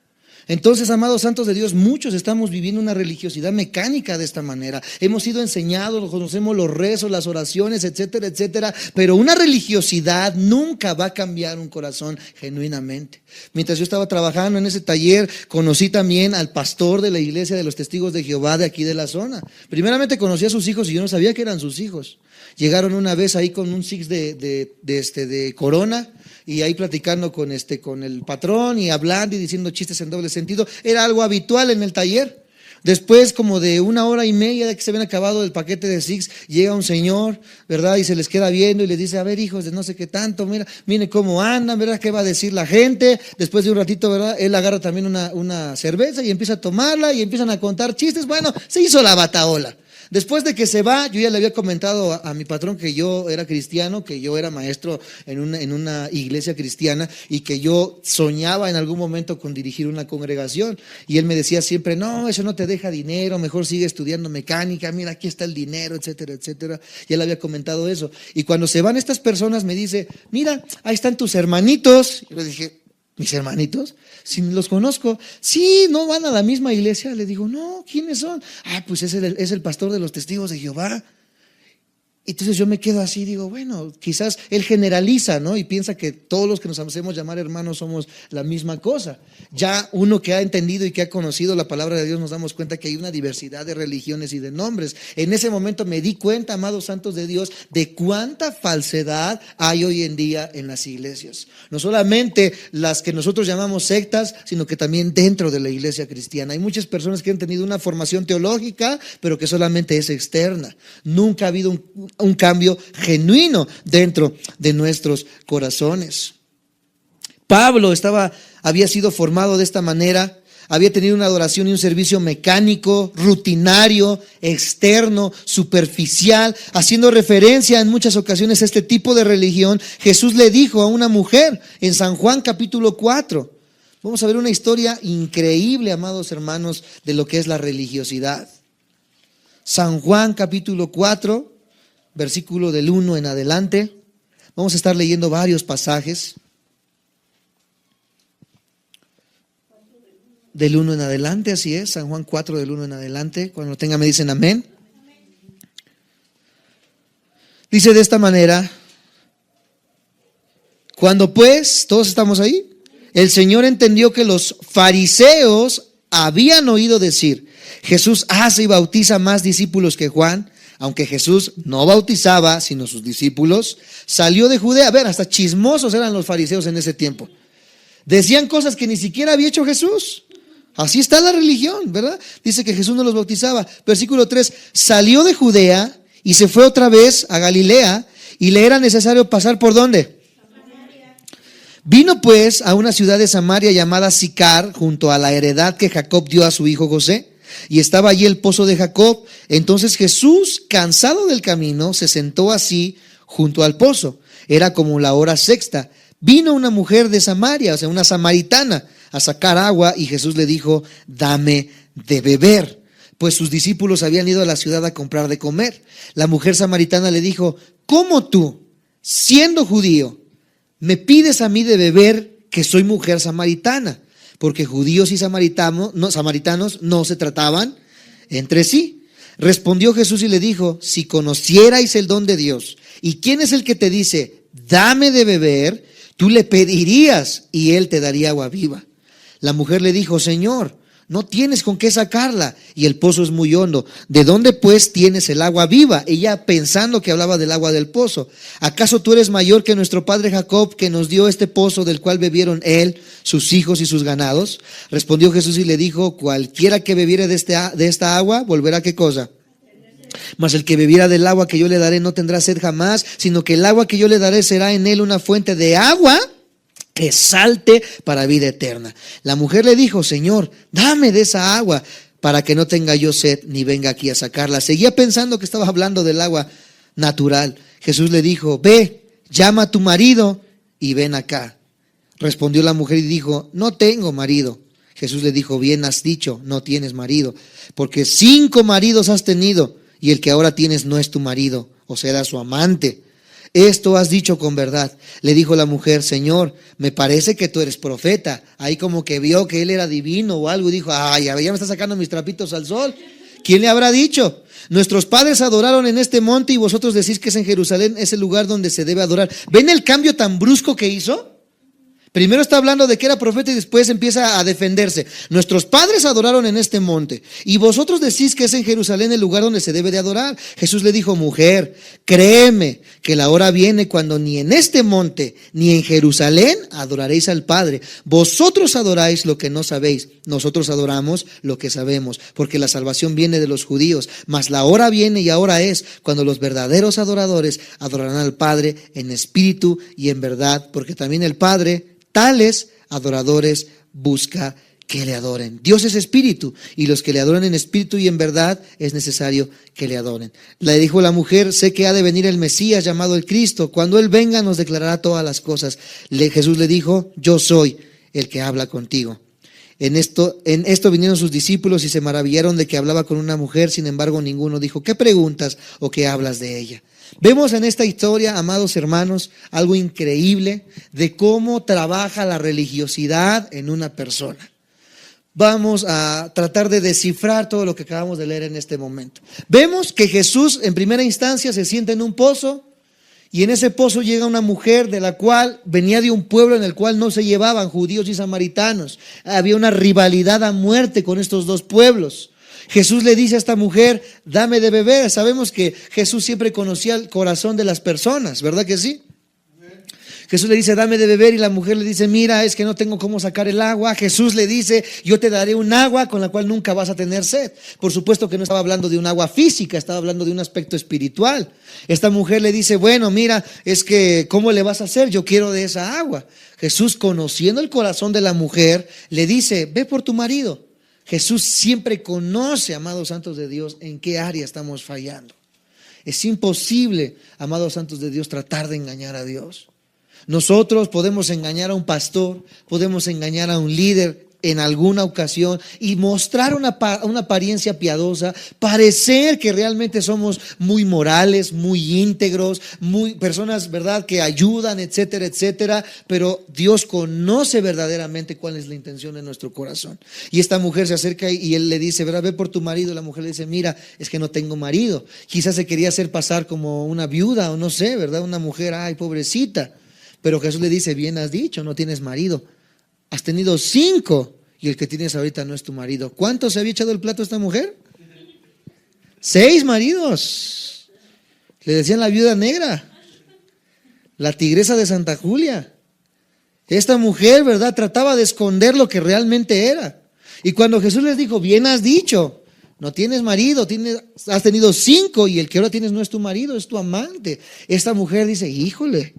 Entonces, amados santos de Dios, muchos estamos viviendo una religiosidad mecánica de esta manera. Hemos sido enseñados, conocemos los rezos, las oraciones, etcétera, etcétera, pero una religiosidad nunca va a cambiar un corazón genuinamente. Mientras yo estaba trabajando en ese taller, conocí también al pastor de la iglesia de los Testigos de Jehová de aquí de la zona. Primeramente conocí a sus hijos y yo no sabía que eran sus hijos. Llegaron una vez ahí con un six de Corona, y ahí platicando con el patrón y hablando y diciendo chistes en doble sentido. Era algo habitual en el taller. Después, como de 1 hora y media de que se habían acabado el paquete de six, llega un señor, ¿verdad? Y se les queda viendo y les dice, a ver, hijos de no sé qué tanto, mira, miren cómo andan, ¿verdad? ¿Qué va a decir la gente? Después de un ratito, ¿verdad? Él agarra también una cerveza y empieza a tomarla y empiezan a contar chistes. Bueno, se hizo la batahola. Después de que se va, yo ya le había comentado a mi patrón que yo era cristiano, que yo era maestro en una iglesia cristiana y que yo soñaba en algún momento con dirigir una congregación. Y él me decía siempre, no, eso no te deja dinero, mejor sigue estudiando mecánica, mira, aquí está el dinero, etcétera, etcétera. Ya le había comentado eso. Y cuando se van estas personas me dice, mira, ahí están tus hermanitos. Y yo le dije, ¿mis hermanitos? Si los conozco. Sí, ¿no van a la misma iglesia? Le digo, no, ¿quiénes son? Pues es el pastor de los Testigos de Jehová. Entonces yo me quedo así, digo, bueno, quizás él generaliza, ¿no? Y piensa que todos los que nos hacemos llamar hermanos somos la misma cosa. Ya uno que ha entendido y que ha conocido la palabra de Dios nos damos cuenta que hay una diversidad de religiones y de nombres. En ese momento me di cuenta, amados santos de Dios, de cuánta falsedad hay hoy en día en las iglesias. No solamente las que nosotros llamamos sectas, sino que también dentro de la iglesia cristiana. Hay muchas personas que han tenido una formación teológica, pero que solamente es externa. Nunca ha habido un cambio genuino dentro de nuestros corazones. Pablo había sido formado de esta manera, había tenido una adoración y un servicio mecánico, rutinario, externo, superficial, haciendo referencia en muchas ocasiones a este tipo de religión. Jesús le dijo a una mujer en San Juan capítulo 4. Vamos a ver una historia increíble, amados hermanos, de lo que es la religiosidad. San Juan capítulo 4. Versículo del 1 en adelante. Vamos a estar leyendo varios pasajes. Del 1 en adelante, así es. San Juan 4 del 1 en adelante. Cuando lo tengan me dicen amén. Dice de esta manera: cuando pues, todos estamos ahí, el Señor entendió que los fariseos habían oído decir, Jesús hace y bautiza más discípulos que Juan. Aunque Jesús no bautizaba, sino sus discípulos, salió de Judea. A ver, hasta chismosos eran los fariseos en ese tiempo. Decían cosas que ni siquiera había hecho Jesús. Así está la religión, ¿verdad? Dice que Jesús no los bautizaba. Versículo 3, salió de Judea y se fue otra vez a Galilea y le era necesario pasar ¿por dónde? Vino pues a una ciudad de Samaria llamada Sicar, junto a la heredad que Jacob dio a su hijo José, y estaba allí el pozo de Jacob. Entonces Jesús, cansado del camino, se sentó así junto al pozo. Era como la hora sexta. Vino una mujer de Samaria, o sea, una samaritana, a sacar agua, y Jesús le dijo: dame de beber, pues sus discípulos habían ido a la ciudad a comprar de comer. La mujer samaritana le dijo: ¿cómo tú, siendo judío, me pides a mí de beber, que soy mujer samaritana? Porque judíos y samaritanos no se trataban entre sí. Respondió Jesús y le dijo: si conocierais el don de Dios, y quién es el que te dice: dame de beber, tú le pedirías y él te daría agua viva. La mujer le dijo: Señor, no tienes con qué sacarla y el pozo es muy hondo. ¿De dónde pues tienes el agua viva? Ella pensando que hablaba del agua del pozo. ¿Acaso tú eres mayor que nuestro padre Jacob, que nos dio este pozo del cual bebieron él, sus hijos y sus ganados? Respondió Jesús y le dijo: cualquiera que bebiere de esta agua, volverá, ¿qué cosa? Mas el que bebiera del agua que yo le daré no tendrá sed jamás, sino que el agua que yo le daré será en él una fuente de agua que salte para vida eterna. La mujer le dijo: Señor, dame de esa agua para que no tenga yo sed ni venga aquí a sacarla. Seguía pensando que estaba hablando del agua natural. Jesús le dijo: ve, llama a tu marido y ven acá. Respondió la mujer y dijo: no tengo marido. Jesús le dijo: bien has dicho, no tienes marido, porque 5 maridos has tenido y el que ahora tienes no es tu marido, o será su amante. Esto has dicho con verdad. Le dijo la mujer: Señor, me parece que tú eres profeta. Ahí como que vio que él era divino o algo y dijo: ay, ya me está sacando mis trapitos al sol. ¿Quién le habrá dicho? Nuestros padres adoraron en este monte y vosotros decís que es en Jerusalén, es el lugar donde se debe adorar. ¿Ven el cambio tan brusco que hizo? Primero está hablando de que era profeta y después empieza a defenderse. Nuestros padres adoraron en este monte y vosotros decís que es en Jerusalén el lugar donde se debe de adorar. Jesús le dijo: mujer, créeme que la hora viene cuando ni en este monte ni en Jerusalén adoraréis al Padre. Vosotros adoráis lo que no sabéis, nosotros adoramos lo que sabemos, porque la salvación viene de los judíos. Mas la hora viene y ahora es cuando los verdaderos adoradores adorarán al Padre en espíritu y en verdad, porque también el Padre tales adoradores busca que le adoren. Dios es espíritu y los que le adoran en espíritu y en verdad es necesario que le adoren. Le dijo la mujer: sé que ha de venir el Mesías llamado el Cristo. Cuando Él venga nos declarará todas las cosas. Jesús le dijo: yo soy el que habla contigo. En esto vinieron sus discípulos y se maravillaron de que hablaba con una mujer. Sin embargo, ninguno dijo: ¿qué preguntas o qué hablas de ella? Vemos en esta historia, amados hermanos, algo increíble de cómo trabaja la religiosidad en una persona. Vamos a tratar de descifrar todo lo que acabamos de leer en este momento. Vemos que Jesús en primera instancia se sienta en un pozo y en ese pozo llega una mujer de la cual venía de un pueblo en el cual no se llevaban judíos y samaritanos. Había una rivalidad a muerte con estos dos pueblos. Jesús le dice a esta mujer: dame de beber. Sabemos que Jesús siempre conocía el corazón de las personas, ¿verdad que sí? Jesús le dice: dame de beber, y la mujer le dice: mira, es que no tengo cómo sacar el agua. Jesús le dice: yo te daré un agua con la cual nunca vas a tener sed. Por supuesto que no estaba hablando de un agua física, estaba hablando de un aspecto espiritual. Esta mujer le dice: bueno, mira, es que ¿cómo le vas a hacer? Yo quiero de esa agua. Jesús, conociendo el corazón de la mujer, le dice: ve por tu marido. Jesús siempre conoce, amados santos de Dios, en qué área estamos fallando. Es imposible, amados santos de Dios, tratar de engañar a Dios. Nosotros podemos engañar a un pastor, podemos engañar a un líder en alguna ocasión y mostrar una apariencia piadosa, parecer que realmente somos muy morales, muy íntegros, muy personas, ¿verdad?, que ayudan, etcétera, etcétera, pero Dios conoce verdaderamente cuál es la intención de nuestro corazón. Y esta mujer se acerca y él le dice: ¿verdad?, ve por tu marido. Y la mujer le dice: mira, es que no tengo marido. Quizás se quería hacer pasar como una viuda o no sé, ¿verdad?, una mujer, ay, pobrecita. Pero Jesús le dice: bien has dicho, no tienes marido. Has tenido 5 y el que tienes ahorita no es tu marido. ¿Cuánto se había echado el plato esta mujer? 6 maridos. Le decían la viuda negra, la tigresa de Santa Julia. Esta mujer, ¿verdad?, trataba de esconder lo que realmente era. Y cuando Jesús les dijo: bien has dicho, no tienes marido, has tenido 5 y el que ahora tienes no es tu marido, es tu amante. Esta mujer dice: híjole,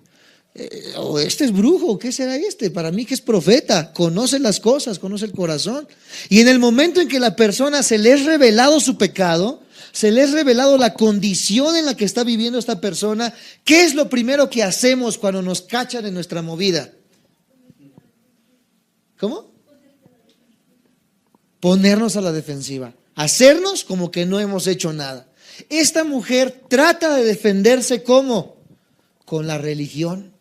O este es brujo, ¿qué será este? Para mí que es profeta, conoce las cosas, conoce el corazón. Y en el momento en que la persona se le es revelado su pecado, se le es revelado la condición en la que está viviendo esta persona, ¿qué es lo primero que hacemos cuando nos cachan en nuestra movida? ¿Cómo? Ponernos a la defensiva, hacernos como que no hemos hecho nada. Esta mujer trata de defenderse ¿cómo? Con la religión.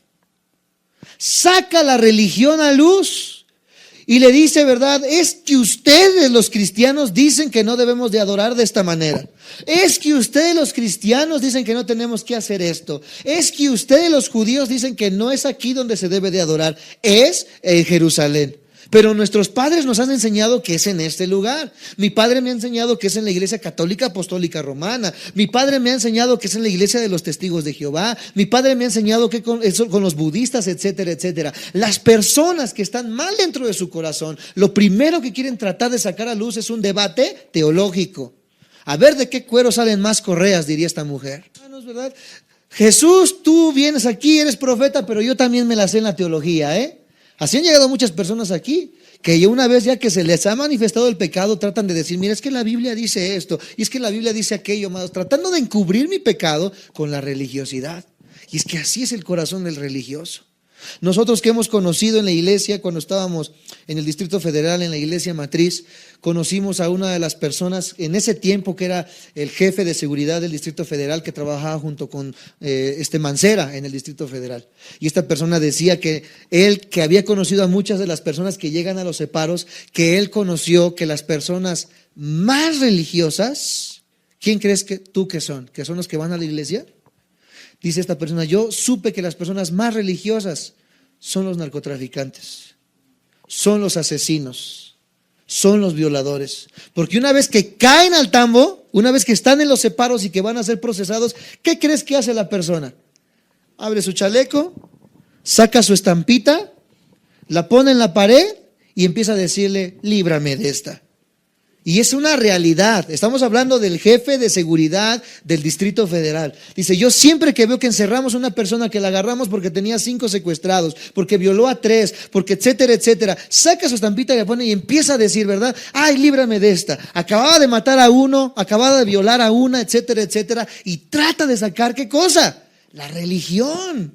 Saca la religión a luz y le dice, ¿verdad? Es que ustedes los cristianos dicen que no debemos de adorar de esta manera. Es que ustedes los cristianos dicen que no tenemos que hacer esto. Es que ustedes los judíos dicen que no es aquí donde se debe de adorar, es en Jerusalén. Pero nuestros padres nos han enseñado que es en este lugar. Mi padre me ha enseñado que es en la Iglesia Católica Apostólica Romana. Mi padre me ha enseñado que es en la Iglesia de los Testigos de Jehová. Mi padre me ha enseñado que con los budistas, etcétera, etcétera. Las personas que están mal dentro de su corazón, lo primero que quieren tratar de sacar a luz es un debate teológico. A ver de qué cuero salen más correas, diría esta mujer. No es verdad. Jesús, tú vienes aquí, eres profeta, pero yo también me la sé en la teología, ¿eh? Así han llegado muchas personas aquí, que ya una vez ya que se les ha manifestado el pecado, tratan de decir, mira, es que la Biblia dice esto, y es que la Biblia dice aquello más, tratando de encubrir mi pecado con la religiosidad. Y es que así es el corazón del religioso. Nosotros que hemos conocido en la iglesia, cuando estábamos en el Distrito Federal, en la iglesia matriz, conocimos a una de las personas en ese tiempo que era el jefe de seguridad del Distrito Federal, que trabajaba junto con Mancera en el Distrito Federal. Y esta persona decía que él, que había conocido a muchas de las personas que llegan a los separos, que él conoció que las personas más religiosas, ¿quién crees que tú que son? ¿Que son los que van a la iglesia? Dice esta persona, yo supe que las personas más religiosas son los narcotraficantes, son los asesinos, son los violadores. Porque una vez que caen al tambo, una vez que están en los separos y que van a ser procesados, ¿qué crees que hace la persona? Abre su chaleco, saca su estampita, la pone en la pared y empieza a decirle, líbrame de esta. Y es una realidad. Estamos hablando del jefe de seguridad del Distrito Federal. Dice, yo siempre que veo que encerramos a una persona, que la agarramos porque tenía 5 secuestrados, porque violó a 3, porque etcétera, etcétera, saca su estampita y la pone y empieza a decir, ¿verdad? Ay, líbrame de esta. Acababa de matar a uno, acababa de violar a una, etcétera, etcétera. Y trata de sacar, ¿qué cosa? La religión.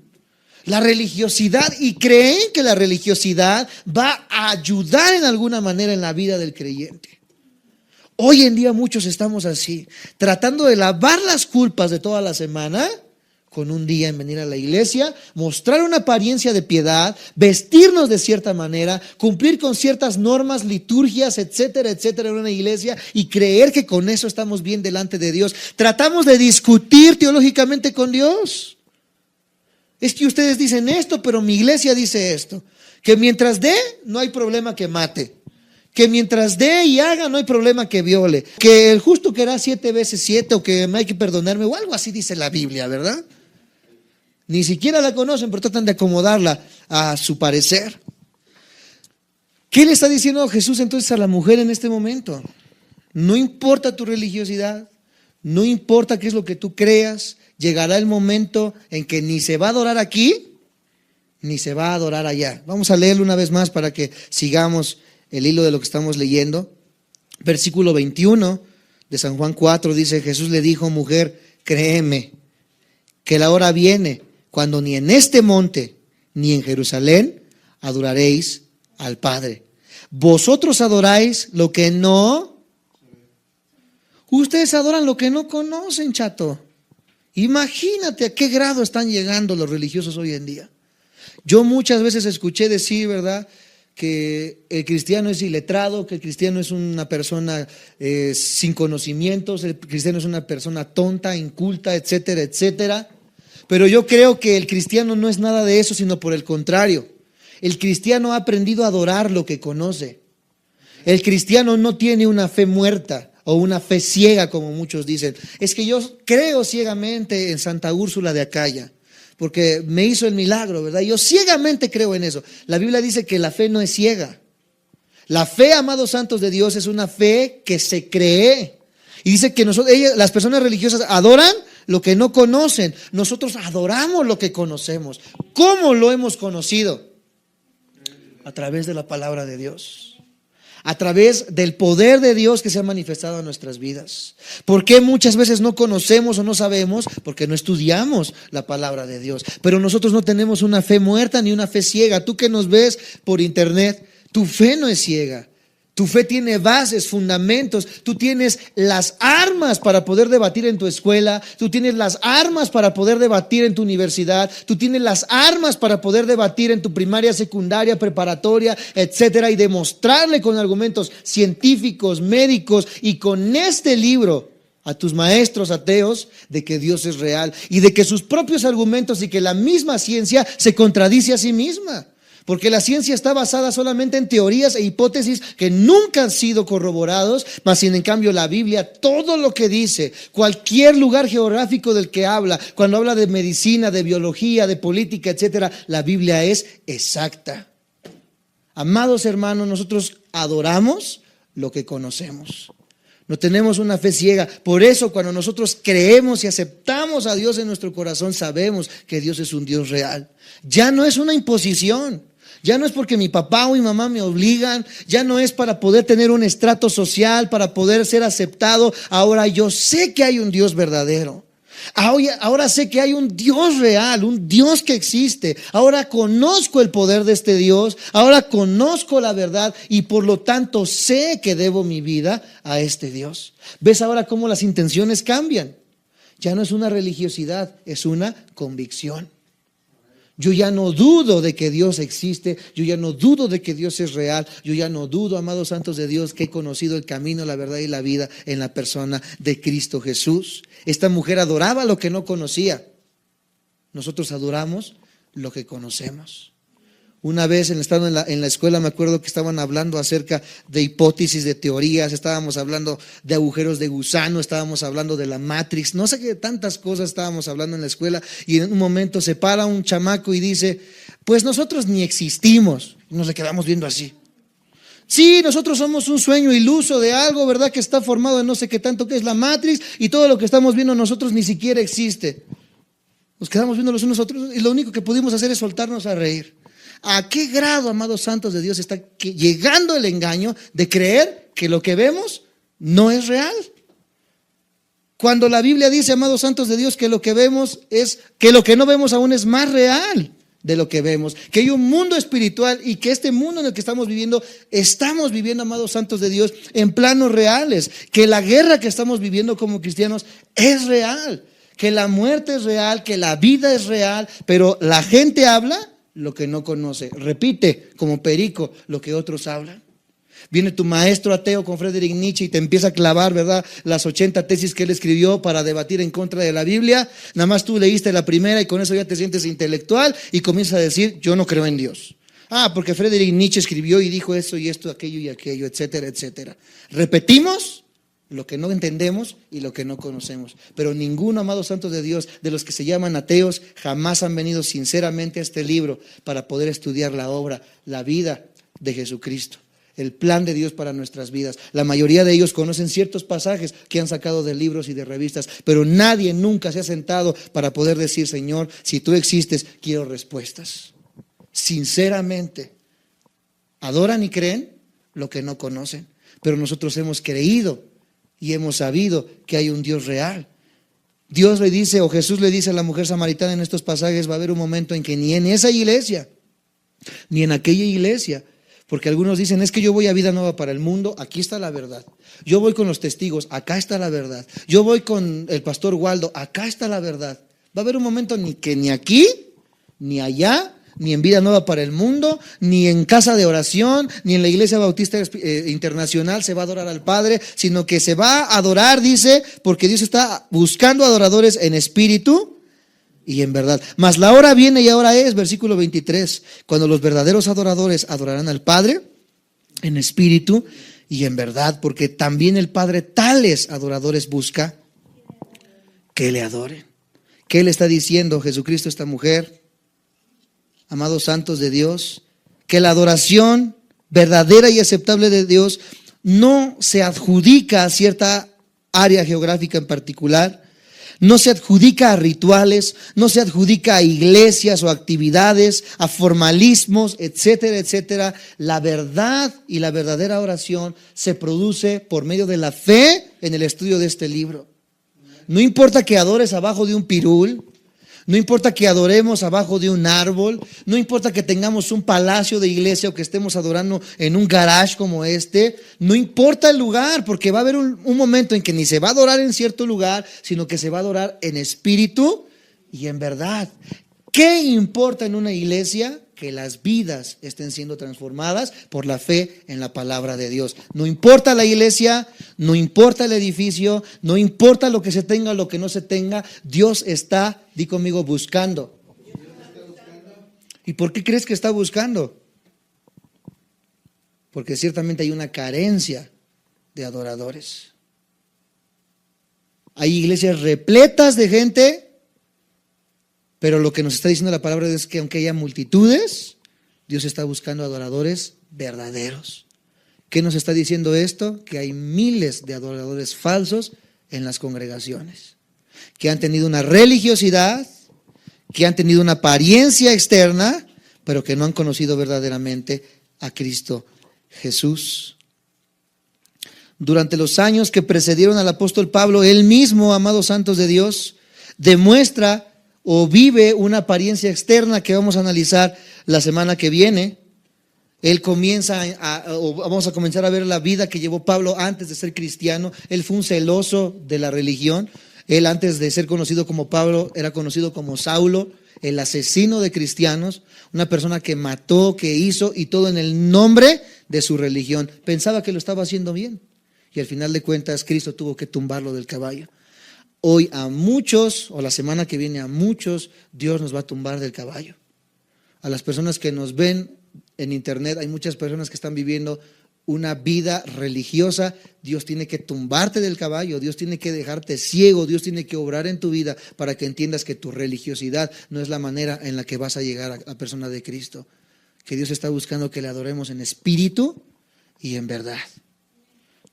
La religiosidad, y creen que la religiosidad va a ayudar en alguna manera en la vida del creyente. Hoy en día muchos estamos así, tratando de lavar las culpas de toda la semana con un día en venir a la iglesia, mostrar una apariencia de piedad, vestirnos de cierta manera, cumplir con ciertas normas, liturgias, etcétera, etcétera en una iglesia y creer que con eso estamos bien delante de Dios. Tratamos de discutir teológicamente con Dios. Es que ustedes dicen esto, pero mi iglesia dice esto, que mientras dé, no hay problema que mate. Que mientras dé y haga no hay problema que viole, que el justo querrá 7 veces 7 o que me hay que perdonarme o algo así dice la Biblia, ¿verdad? Ni siquiera la conocen, pero tratan de acomodarla a su parecer. ¿Qué le está diciendo Jesús entonces a la mujer en este momento? No importa tu religiosidad, no importa qué es lo que tú creas, llegará el momento en que ni se va a adorar aquí, ni se va a adorar allá. Vamos a leerlo una vez más para que sigamos el hilo de lo que estamos leyendo. Versículo 21 de San Juan 4 dice, Jesús le dijo, mujer, créeme que la hora viene cuando ni en este monte ni en Jerusalén adoraréis al Padre. Vosotros adoráis lo que no. Ustedes adoran lo que no conocen, chato. Imagínate a qué grado están llegando los religiosos hoy en día. Yo muchas veces escuché decir, ¿verdad?, que el cristiano es iletrado, que el cristiano es una persona sin conocimientos, el cristiano es una persona tonta, inculta, etcétera, etcétera. Pero yo creo que el cristiano no es nada de eso, sino por el contrario. El cristiano ha aprendido a adorar lo que conoce. El cristiano no tiene una fe muerta o una fe ciega, como muchos dicen. Es que yo creo ciegamente en Santa Úrsula de Acaya, porque me hizo el milagro, ¿verdad? Yo ciegamente creo en eso. La Biblia dice que la fe no es ciega. La fe, amados santos de Dios, es una fe que se cree. Y dice que las personas religiosas adoran lo que no conocen. Nosotros adoramos lo que conocemos. ¿Cómo lo hemos conocido? A través de la palabra de Dios. A través del poder de Dios que se ha manifestado en nuestras vidas. ¿Por qué muchas veces no conocemos o no sabemos? Porque no estudiamos la palabra de Dios. Pero nosotros no tenemos una fe muerta ni una fe ciega. Tú que nos ves por internet, tu fe no es ciega. Tu fe tiene bases, fundamentos. Tú tienes las armas para poder debatir en tu escuela. Tú tienes las armas para poder debatir en tu universidad. Tú tienes las armas para poder debatir en tu primaria, secundaria, preparatoria, etcétera, y demostrarle con argumentos científicos, médicos y con este libro a tus maestros ateos de que Dios es real y de que sus propios argumentos y que la misma ciencia se contradice a sí misma. Porque la ciencia está basada solamente en teorías e hipótesis que nunca han sido corroborados, mas sin en cambio la Biblia, todo lo que dice, cualquier lugar geográfico del que habla, cuando habla de medicina, de biología, de política, etcétera, la Biblia es exacta. Amados hermanos, nosotros adoramos lo que conocemos. No tenemos una fe ciega. Por eso cuando nosotros creemos y aceptamos a Dios en nuestro corazón, sabemos que Dios es un Dios real. Ya no es una imposición. Ya no es porque mi papá o mi mamá me obligan, ya no es para poder tener un estrato social, para poder ser aceptado. Ahora yo sé que hay un Dios verdadero. Ahora sé que hay un Dios real, un Dios que existe. Ahora conozco el poder de este Dios, ahora conozco la verdad y por lo tanto sé que debo mi vida a este Dios. ¿Ves ahora cómo las intenciones cambian? Ya no es una religiosidad, es una convicción. Yo ya no dudo de que Dios existe, yo ya no dudo de que Dios es real, yo ya no dudo, amados santos de Dios, que he conocido el camino, la verdad y la vida en la persona de Cristo Jesús. Esta mujer adoraba lo que no conocía. Nosotros adoramos lo que conocemos. Una vez estando en la escuela me acuerdo que estaban hablando acerca de hipótesis, de teorías, estábamos hablando de agujeros de gusano, estábamos hablando de la Matrix, no sé qué tantas cosas estábamos hablando en la escuela y en un momento se para un chamaco y dice, pues nosotros ni existimos, nos le quedamos viendo así. Sí, nosotros somos un sueño iluso de algo, ¿verdad? Que está formado de no sé qué tanto que es la Matrix y todo lo que estamos viendo nosotros ni siquiera existe. Nos quedamos viendo los unos a otros y lo único que pudimos hacer es soltarnos a reír. ¿A qué grado, amados santos de Dios, está llegando el engaño de creer que lo que vemos no es real? Cuando la Biblia dice, amados santos de Dios, que lo que vemos es, que lo que no vemos aún es más real de lo que vemos, que hay un mundo espiritual y que este mundo en el que estamos viviendo, amados santos de Dios, en planos reales, que la guerra que estamos viviendo como cristianos es real, que la muerte es real, que la vida es real, pero la gente habla lo que no conoce, repite como perico lo que otros hablan. Viene tu maestro ateo con Friedrich Nietzsche y te empieza a clavar, ¿verdad?, las 80 tesis que él escribió para debatir en contra de la Biblia. Nada más tú leíste la primera y con eso ya te sientes intelectual y comienzas a decir, yo no creo en Dios. Porque Friedrich Nietzsche escribió y dijo esto y esto, aquello y aquello, etcétera, etcétera. Repetimos lo que no entendemos y lo que no conocemos. Pero ninguno, amados santos de Dios, de los que se llaman ateos, jamás han venido sinceramente a este libro para poder estudiar la obra, la vida de Jesucristo, el plan de Dios para nuestras vidas. La mayoría de ellos conocen ciertos pasajes que han sacado de libros y de revistas, pero nadie nunca se ha sentado para poder decir, Señor, si tú existes, quiero respuestas. Sinceramente, adoran y creen lo que no conocen, pero nosotros hemos creído y hemos sabido que hay un Dios real. Dios le dice, o Jesús le dice a la mujer samaritana en estos pasajes, va a haber un momento en que ni en esa iglesia, ni en aquella iglesia, porque algunos dicen, es que yo voy a Vida Nueva para el Mundo, aquí está la verdad. Yo voy con los testigos, acá está la verdad. Yo voy con el pastor Waldo, acá está la verdad. Va a haber un momento ni que ni aquí, ni allá, ni en Vida Nueva para el Mundo, ni en casa de oración, ni en la Iglesia Bautista Internacional se va a adorar al Padre, sino que se va a adorar, dice, porque Dios está buscando adoradores en espíritu y en verdad. Mas la hora viene y ahora es, versículo 23, cuando los verdaderos adoradores adorarán al Padre en espíritu y en verdad, porque también el Padre tales adoradores busca que le adoren. ¿Qué le está diciendo Jesucristo a esta mujer? Amados santos de Dios, que la adoración verdadera y aceptable de Dios no se adjudica a cierta área geográfica en particular, No se adjudica a rituales, no se adjudica a iglesias o actividades, a formalismos, etcétera, etcétera. La verdad y la verdadera oración se produce por medio de la fe en el estudio de este libro. No importa que adores abajo de un pirul, no importa que adoremos abajo de un árbol, no importa que tengamos un palacio de iglesia o que estemos adorando en un garage como este, no importa el lugar, porque va a haber un momento en que ni se va a adorar en cierto lugar, sino que se va a adorar en espíritu y en verdad. ¿Qué importa en una iglesia? Que las vidas estén siendo transformadas por la fe en la palabra de Dios. No importa la iglesia, no importa el edificio, no importa lo que se tenga o lo que no se tenga, Dios está, di conmigo, buscando. ¿Y por qué crees que está buscando? Porque ciertamente hay una carencia de adoradores. Hay iglesias repletas de gente, pero lo que nos está diciendo la palabra de Dios es que aunque haya multitudes, Dios está buscando adoradores verdaderos. ¿Qué nos está diciendo esto? Que hay miles de adoradores falsos en las congregaciones, que han tenido una religiosidad, que han tenido una apariencia externa, pero que no han conocido verdaderamente a Cristo Jesús. Durante los años que precedieron al apóstol Pablo, él mismo, amados santos de Dios, demuestra o vive una apariencia externa que vamos a analizar la semana que viene. Él vamos a comenzar a ver la vida que llevó Pablo antes de ser cristiano. Él fue un celoso de la religión. Él, antes de ser conocido como Pablo, era conocido como Saulo, el asesino de cristianos, una persona que mató, que hizo, y todo en el nombre de su religión. Pensaba que lo estaba haciendo bien, y al final de cuentas Cristo tuvo que tumbarlo del caballo. Hoy a muchos, o la semana que viene a muchos, Dios nos va a tumbar del caballo. A las personas que nos ven en internet, hay muchas personas que están viviendo una vida religiosa. Dios tiene que tumbarte del caballo, Dios tiene que dejarte ciego, Dios tiene que obrar en tu vida para que entiendas que tu religiosidad no es la manera en la que vas a llegar a la persona de Cristo. Que Dios está buscando que le adoremos en espíritu y en verdad.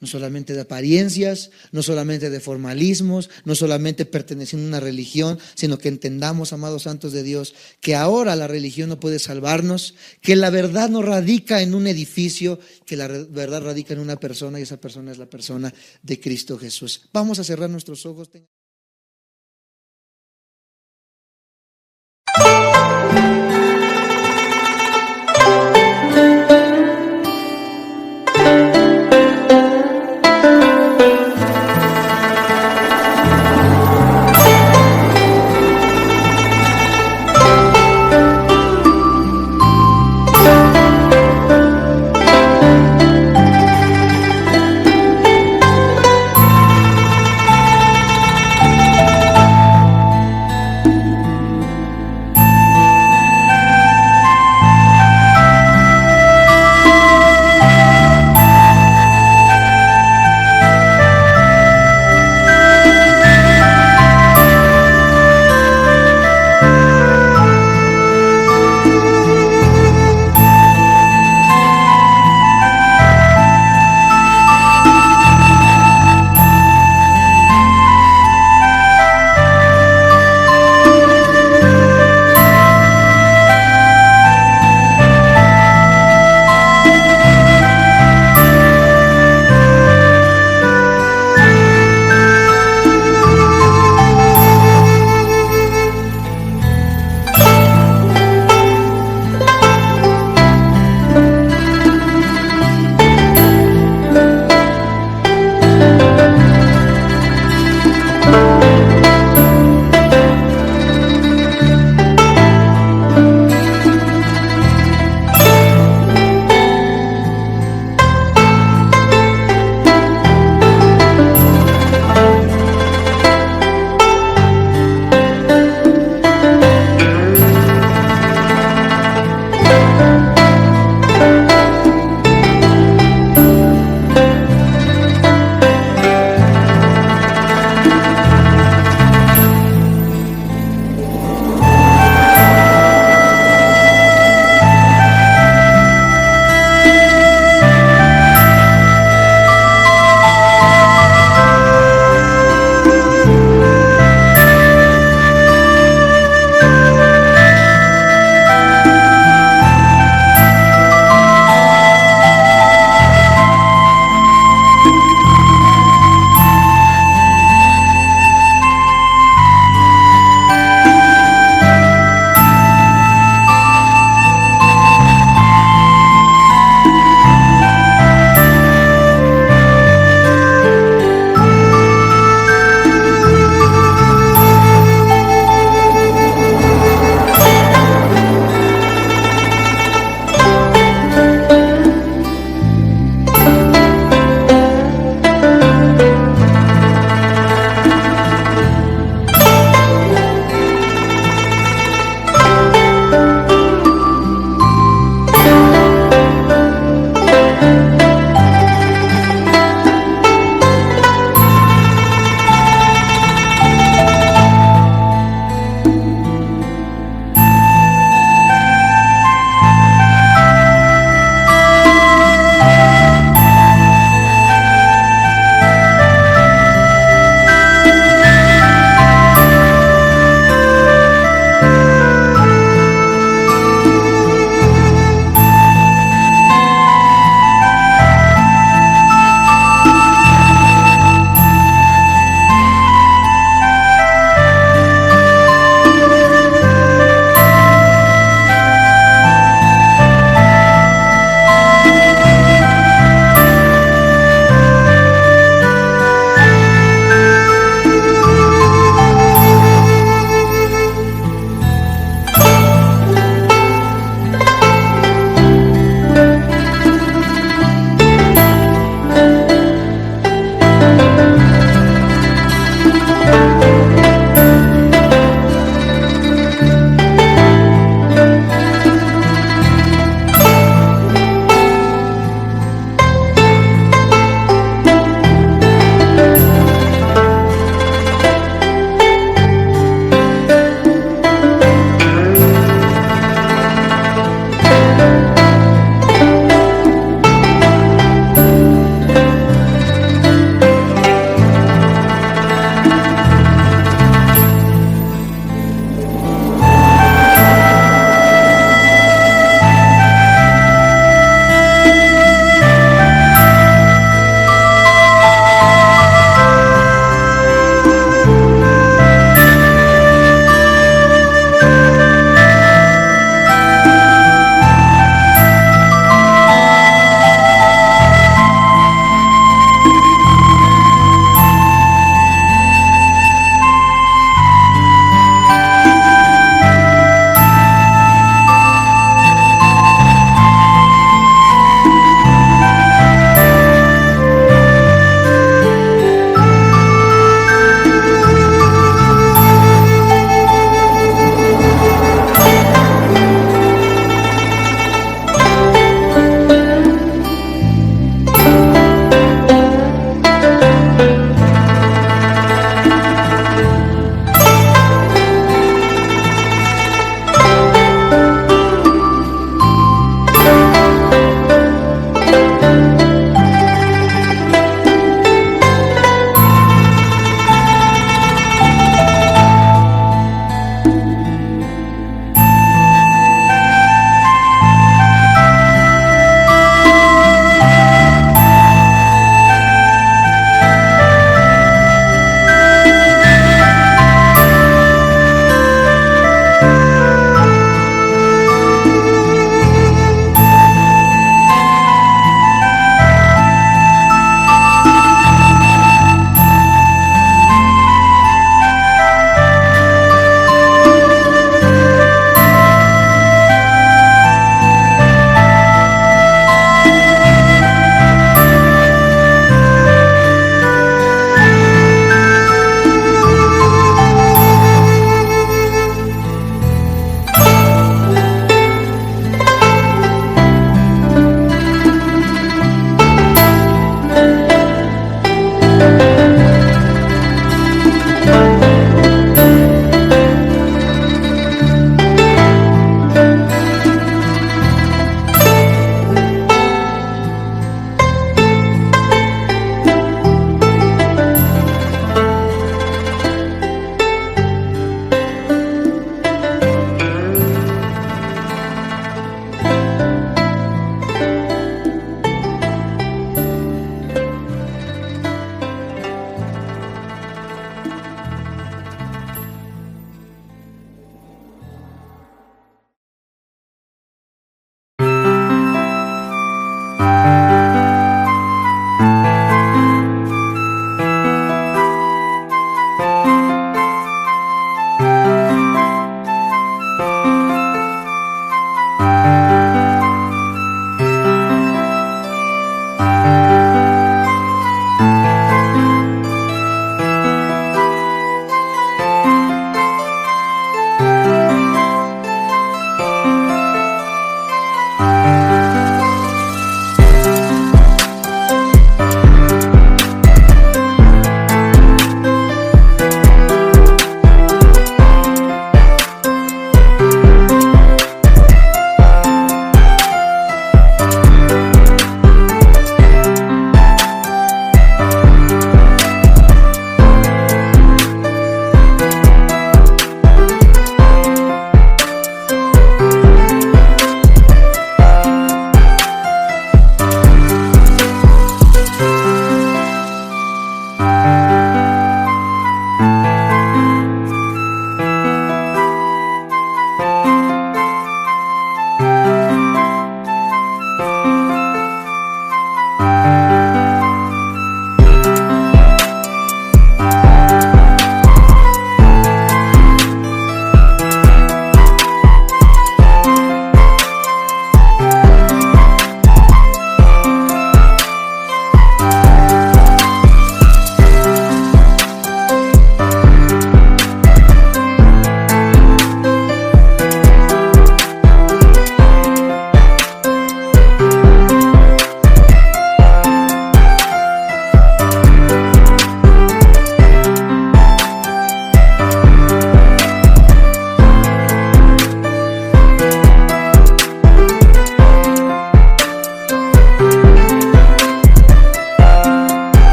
No solamente de apariencias, no solamente de formalismos, no solamente perteneciendo a una religión, sino que entendamos, amados santos de Dios, que ahora la religión no puede salvarnos, que la verdad no radica en un edificio, que la verdad radica en una persona, y esa persona es la persona de Cristo Jesús. Vamos a cerrar nuestros ojos.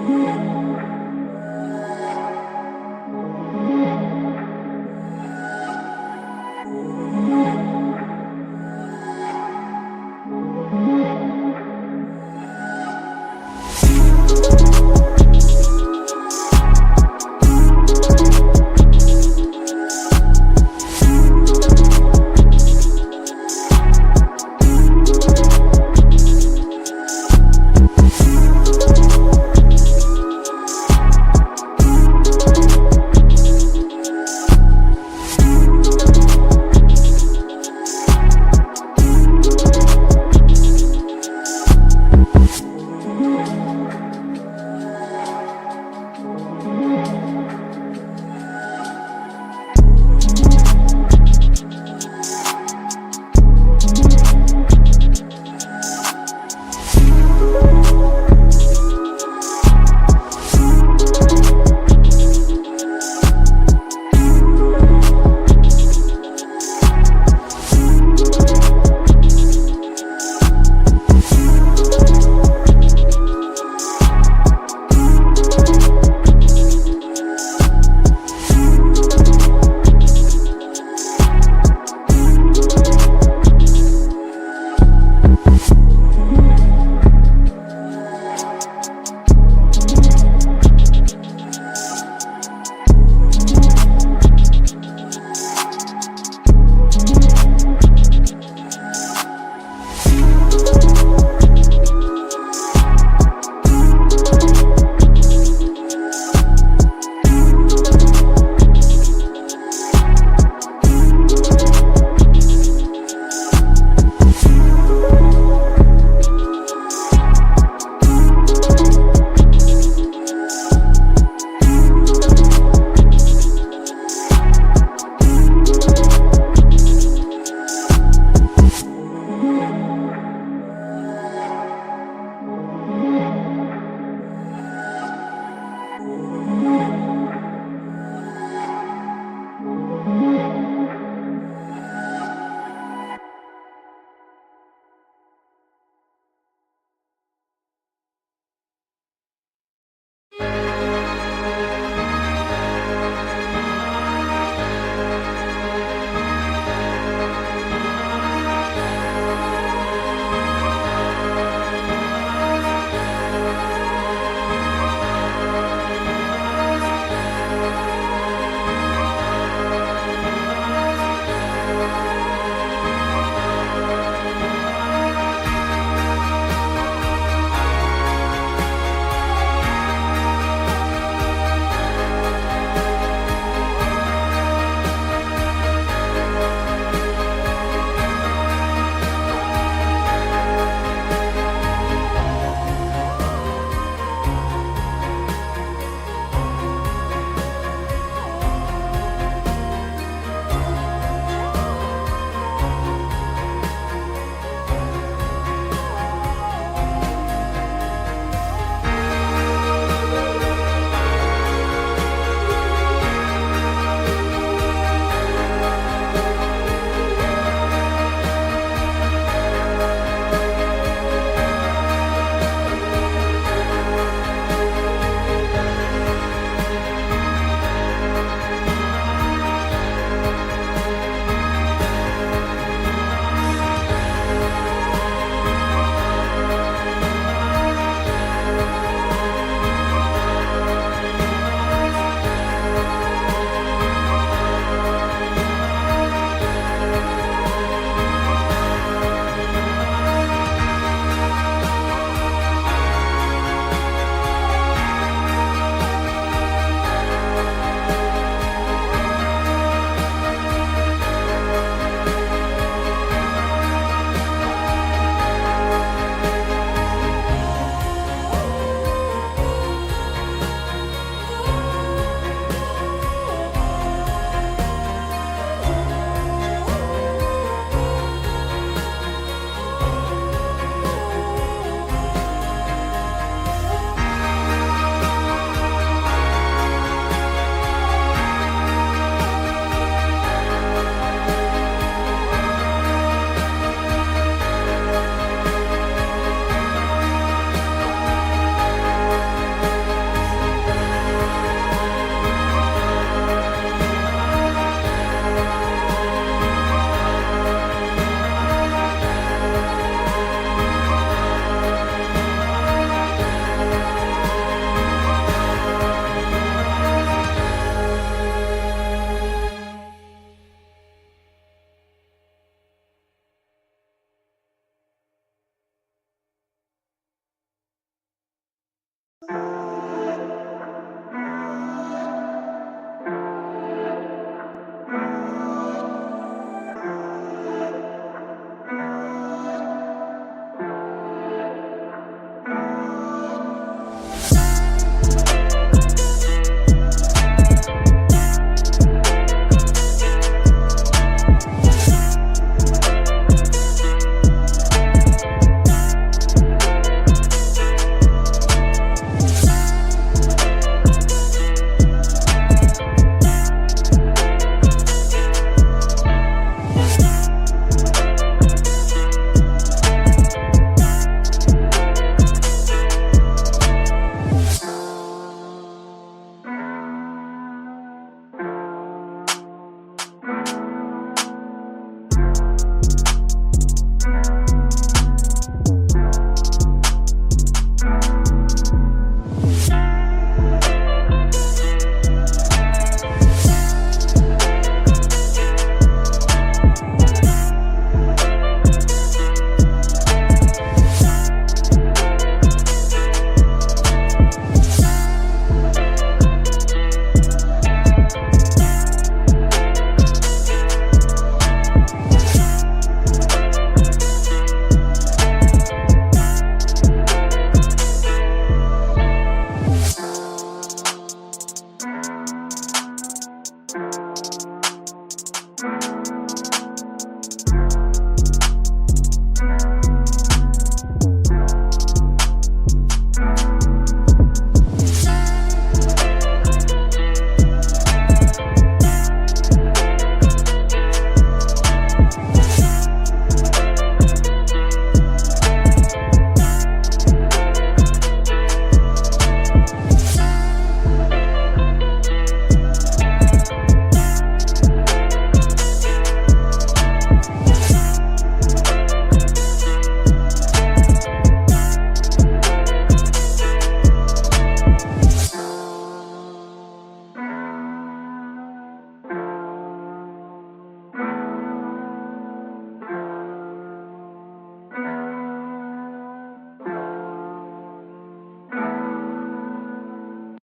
Thank